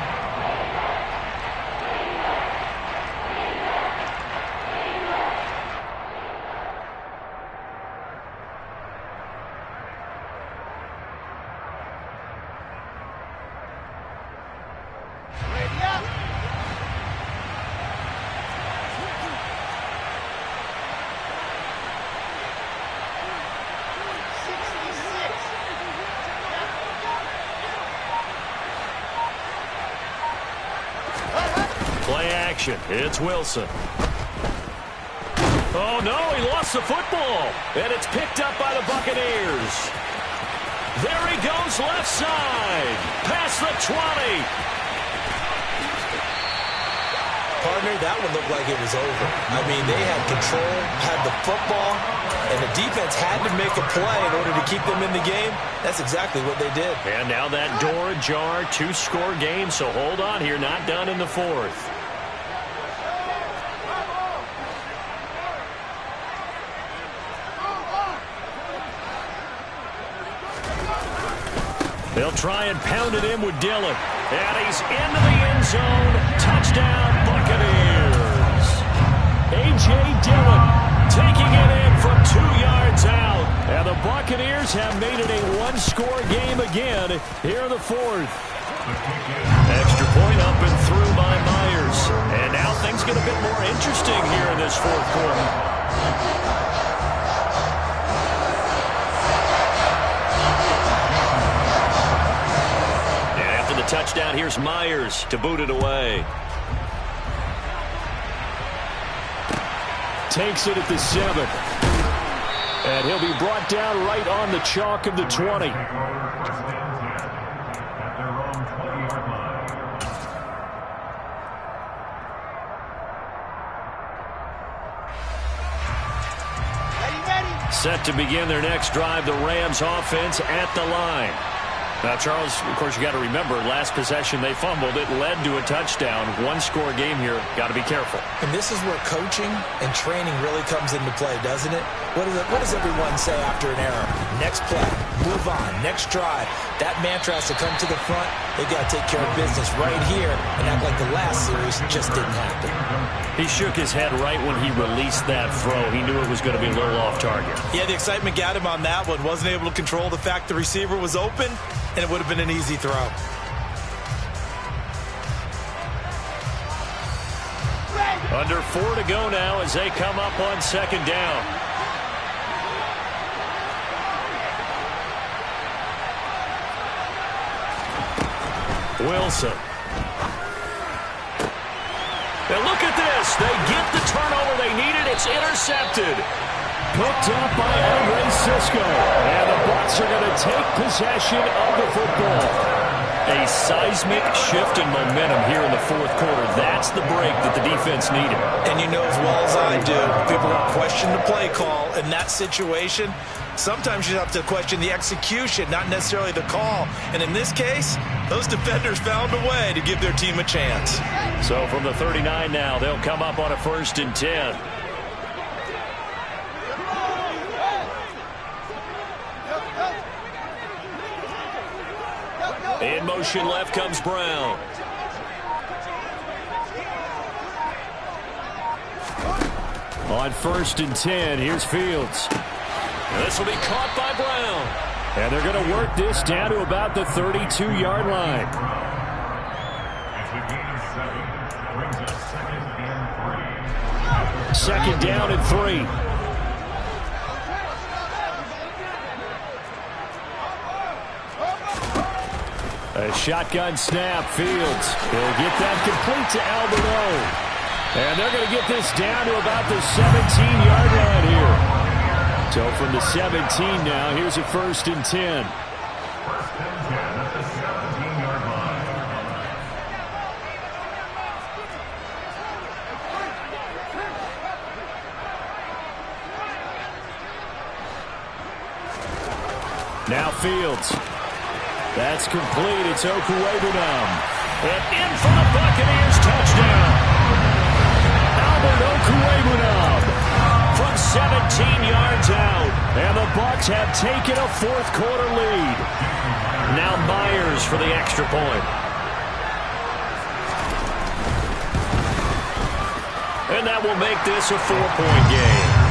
Play action. It's Wilson. Oh, no, he lost the football. And it's picked up by the Buccaneers. There he goes left side. Past the 20. Partner, that one looked like it was over. I mean, they had control, had the football, and the defense had to make a play in order to keep them in the game. That's exactly what they did. And now that door ajar, 2-score game, so hold on here, not done in the 4th. They'll try and pound it in with Dillon. And he's into the end zone. Touchdown, Buccaneers. A.J. Dillon taking it in from 2 yards out. And the Buccaneers have made it a 1-score game again here in the 4th. Extra point up and through by Myers. And now things get a bit more interesting here in this 4th quarter. Touchdown, here's Myers to boot it away. Takes it at the 7. And he'll be brought down right on the chalk of the 20. Set to begin their next drive, the Rams offense at the line. Now, Charles, of course, you got to remember, last possession they fumbled. It led to a touchdown. One-score game here. Got to be careful. And this is where coaching and training really comes into play, doesn't it? What does everyone say after an error? Next play, move on, next drive. That mantra has to come to the front. They've got to take care of business right here and act like the last series just didn't happen. He shook his head right when he released that throw. He knew it was going to be a little off target. Yeah, the excitement got him on that one. Wasn't able to control the fact the receiver was open, and it would have been an easy throw. Under 4 to go now as they come up on second down. Wilson. And look at this. They get the turnover they needed. It's intercepted. Picked up by Andre Cisco. And the Bucs are going to take possession of the football. A seismic shift in momentum here in the fourth quarter. That's the break that the defense needed. And you know as well as I do, people don't question the play call in that situation. Sometimes you have to question the execution, not necessarily the call. And in this case, those defenders found a way to give their team a chance. So from the 39 now, they'll come up on a 1st and 10. In motion left comes Brown. On 1st and 10, here's Fields. And this will be caught by Brown. And they're going to work this down to about the 32-yard line. Second down and 3. A shotgun snap, Fields. He'll get that complete to Alberto. And they're going to get this down to about the 17-yard line here. So from the 17 now, here's a 1st and 10. 1st and 10 at the 17-yard line. Now Fields. That's complete. It's Okuwebunam. And in for the Buccaneers, touchdown. Albert Okuwebunam from 17 yards out. And the Bucs have taken a fourth quarter lead. Now Myers for the extra point. And that will make this a 4-point game.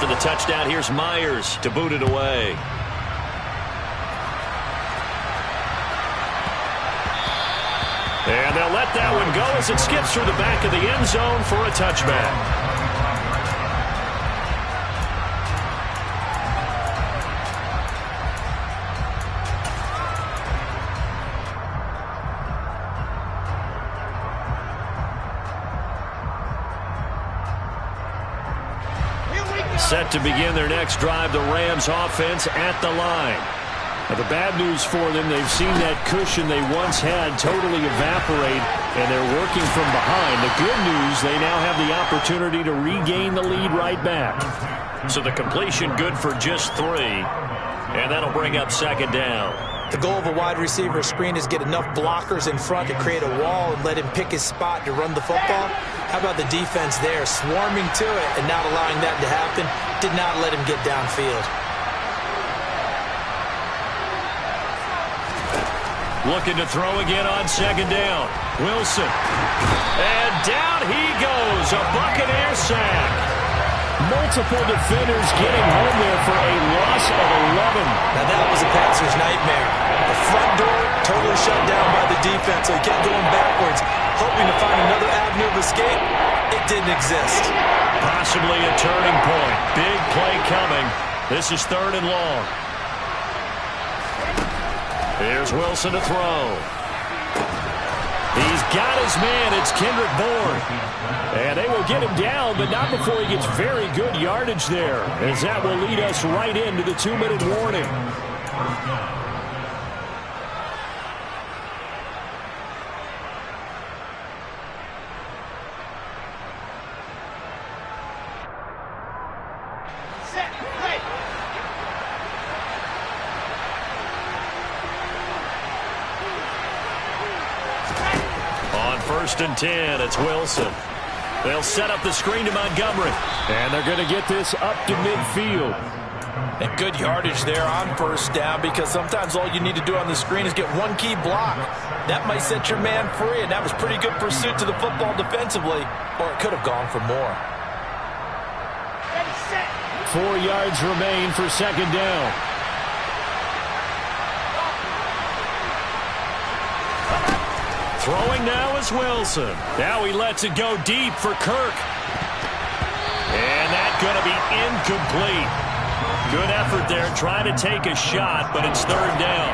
The touchdown, here's Myers to boot it away. And they'll let that one go as it skips through the back of the end zone for a touchback. Set to begin their next drive, the Rams offense at the line. Now the bad news for them, they've seen that cushion they once had totally evaporate, and they're working from behind. The good news, they now have the opportunity to regain the lead right back. So the completion good for just 3, and that'll bring up second down. The goal of a wide receiver screen is get enough blockers in front to create a wall and let him pick his spot to run the football. How about the defense there, swarming to it and not allowing that to happen? Did not let him get downfield. Looking to throw again on second down. Wilson. And down he goes. A Buccaneer sack. Multiple defenders getting home there for a loss of 11. Now that was a passer's nightmare. The front door totally shut down by the defense, so he kept going backwards, hoping to find another avenue of escape. It didn't exist. Possibly a turning point. Big play coming. This is 3rd and long. Here's Wilson to throw. He's got his man. It's Kendrick Bourne. And they will get him down, but not before he gets very good yardage there, as that will lead us right into the 2-minute warning. First and 10, it's Wilson. They'll set up the screen to Montgomery. And they're going to get this up to midfield. And good yardage there on first down, because sometimes all you need to do on the screen is get one key block. That might set your man free, and that was pretty good pursuit to the football defensively, or it could have gone for more. 4 yards remain for second down. Throwing now is Wilson. Now he lets it go deep for Kirk. And that's going to be incomplete. Good effort there trying to take a shot, but it's third down.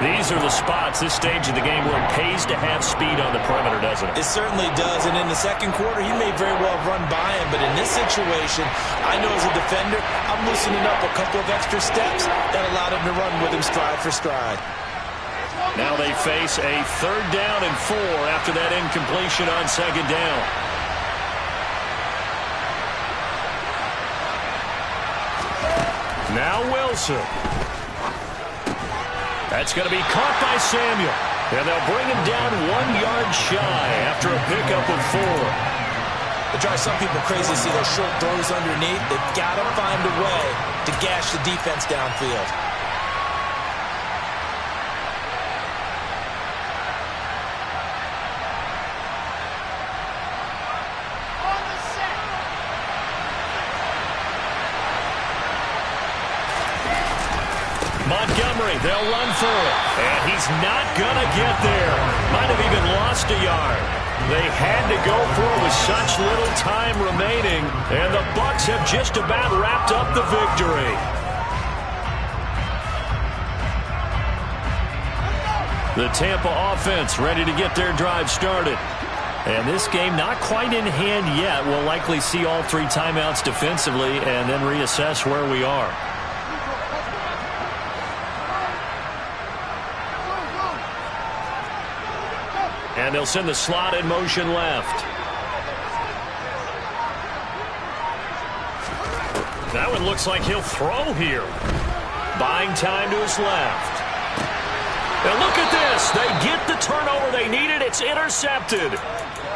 These are the spots, this stage of the game, where it pays to have speed on the perimeter, doesn't it? It certainly does, and in the second quarter, he may very well have run by him, but in this situation, I know as a defender, I'm loosening up a couple of extra steps that allowed him to run with him stride for stride. Now they face a third down and 4 after that incompletion on second down. Now Wilson. That's going to be caught by Samuel. And they'll bring him down 1 yard shy after a pickup of 4. It drives some people crazy to see those short throws underneath. They've got to find a way to gash the defense downfield. Montgomery, they'll run for it. And he's not going to get there. Might have even lost a yard. They had to go for it with such little time remaining. And the Bucs have just about wrapped up the victory. The Tampa offense ready to get their drive started. And this game not quite in hand yet. We'll likely see all 3 timeouts defensively and then reassess where we are. And they'll send the slot in motion left. That one looks like he'll throw here. Buying time to his left. And look at this. They get the turnover they needed. It's intercepted.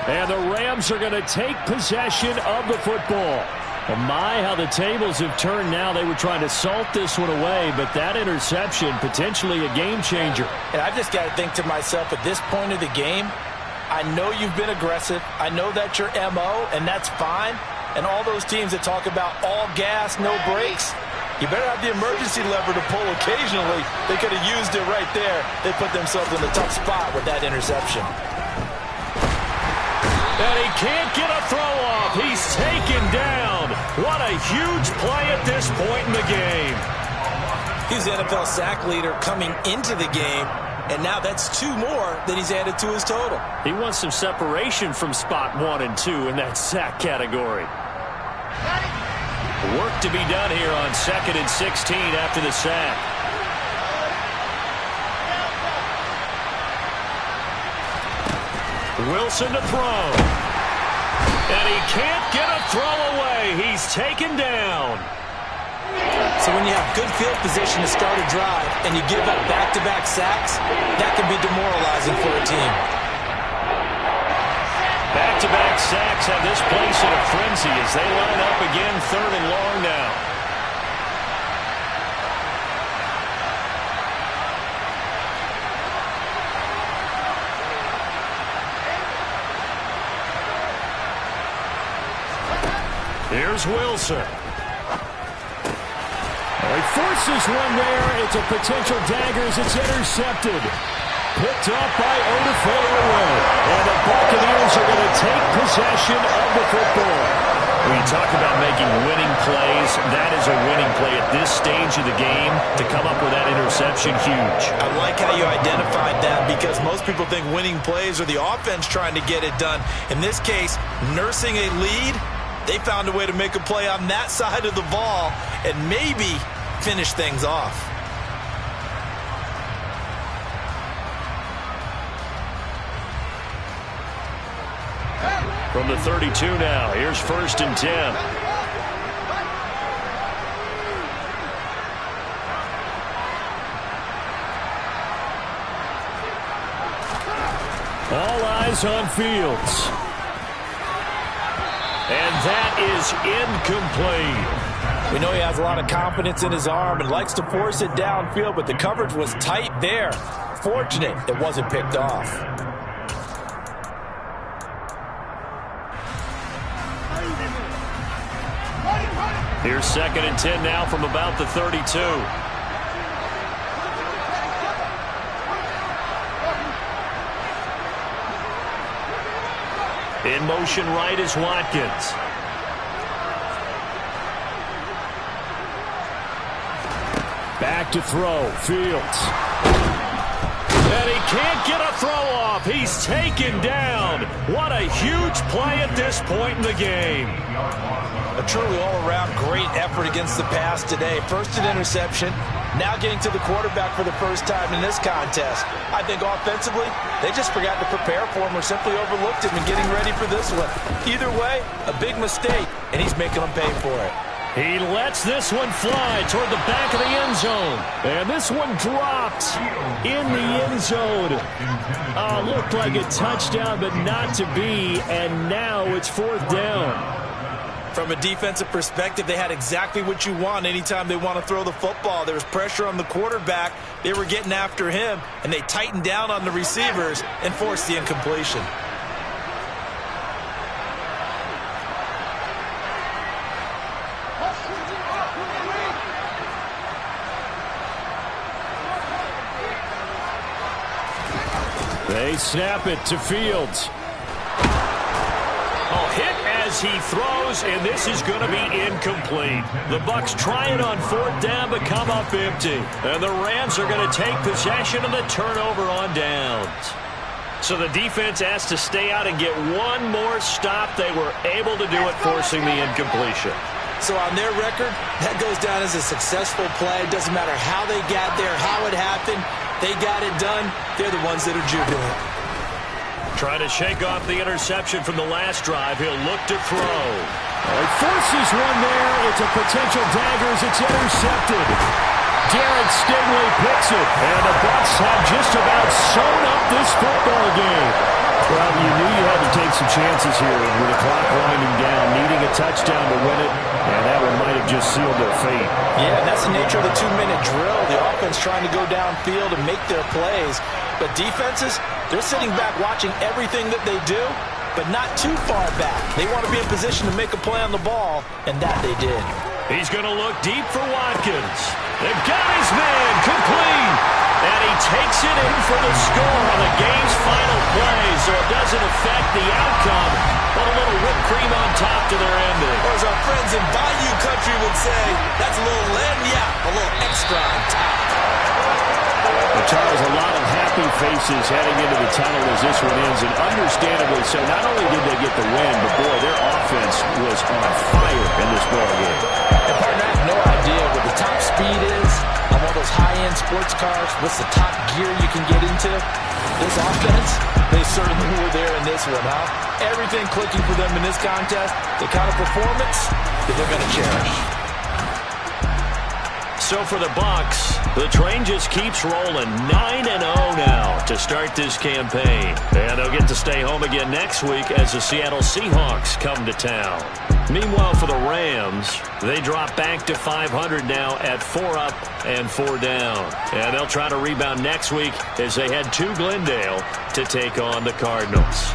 And the Rams are going to take possession of the football. Well, my, how the tables have turned now. They were trying to salt this one away, but that interception, potentially a game changer. And I've just got to think to myself, at this point of the game, I know you've been aggressive. I know that's your MO, and that's fine. And all those teams that talk about all gas, no brakes, you better have the emergency lever to pull occasionally. They could have used it right there. They put themselves in a tough spot with that interception. And he can't get a throw off. He's taken down. What a huge play at this point in the game. He's the NFL sack leader coming into the game, and now that's 2 more that he's added to his total. He wants some separation from spot 1 and 2 in that sack category. Work to be done here on 2nd and 16 after the sack. Wilson to throw. And he can't get a throw away. He's taken down. So when you have good field position to start a drive and you give up back-to-back sacks, that can be demoralizing for a team. Back-to-back sacks have this place in a frenzy as they line up again 3rd and long now. Here's Wilson. He forces one there. It's a potential dagger as it's intercepted. Picked up by Odafe-Oweh. And the Buccaneers are going to take possession of the football. When you talk about making winning plays, that is a winning play at this stage of the game. To come up with that interception, huge. I like how you identified that, because most people think winning plays are the offense trying to get it done. In this case, nursing a lead, they found a way to make a play on that side of the ball and maybe finish things off. From the 32 now, here's 1st and 10. All eyes on Fields. And that is incomplete. We know he has a lot of confidence in his arm and likes to force it downfield, but the coverage was tight there. Fortunate it wasn't picked off. Here's 2nd and 10 now from about the 32. In motion right is Watkins. Back to throw. Fields. And he can't get a throw off. He's taken down. What a huge play at this point in the game. A truly all-around great effort against the pass today. First an interception, now getting to the quarterback for the first time in this contest. I think offensively, they just forgot to prepare for him or simply overlooked him in getting ready for this one. Either way, a big mistake, and he's making them pay for it. He lets this one fly toward the back of the end zone. And this one dropped in the end zone. Looked like a touchdown, but not to be. And now it's 4th down. From a defensive perspective, they had exactly what you want anytime they want to throw the football. There was pressure on the quarterback. They were getting after him, and they tightened down on the receivers and forced the incompletion. They snap it to Fields. Hit as he throws, and this is going to be incomplete. The Bucs try it on 4th down, but come up empty. And the Rams are going to take possession of the turnover on downs. So the defense has to stay out and get one more stop. They were able to do it, forcing the incompletion. So on their record, that goes down as a successful play. Doesn't matter how they got there, how it happened. They got it done. They're the ones that are jubilant. Trying to shake off the interception from the last drive. He'll look to throw. He forces one there. It's a potential dagger as it's intercepted. Jared Stingley picks it. And the Bucs have just about sewn up this football game. Well, you knew you had to take some chances here with the clock winding down, needing a touchdown to win it, and that one might have just sealed their fate. Yeah, and that's the nature of the 2-minute drill. The offense trying to go downfield and make their plays. But defenses, they're sitting back watching everything that they do, but not too far back. They want to be in position to make a play on the ball, and that they did. He's going to look deep for Watkins. They've got his man complete. And he takes it in for the score on the game's final play, so it doesn't affect the outcome, but a little whipped cream on top to their ending. Or as our friends in Bayou Country would say, that's a little a little extra on top. But Charles, a lot of happy faces heading into the tunnel as this one ends, and understandably so. Not only did they get the win, but boy, their offense was on fire in this ball game. And partner, I have no idea what the top speed is on one of those high-end sports cars. What's the top gear you can get into? This offense, they certainly were there in this one, huh? Everything clicking for them in this contest, the kind of performance that they're going to cherish. So for the Bucs, the train just keeps rolling 9-0 now to start this campaign. And they'll get to stay home again next week as the Seattle Seahawks come to town. Meanwhile, for the Rams, they drop back to 500 now at 4 up and 4 down. And they'll try to rebound next week as they head to Glendale to take on the Cardinals.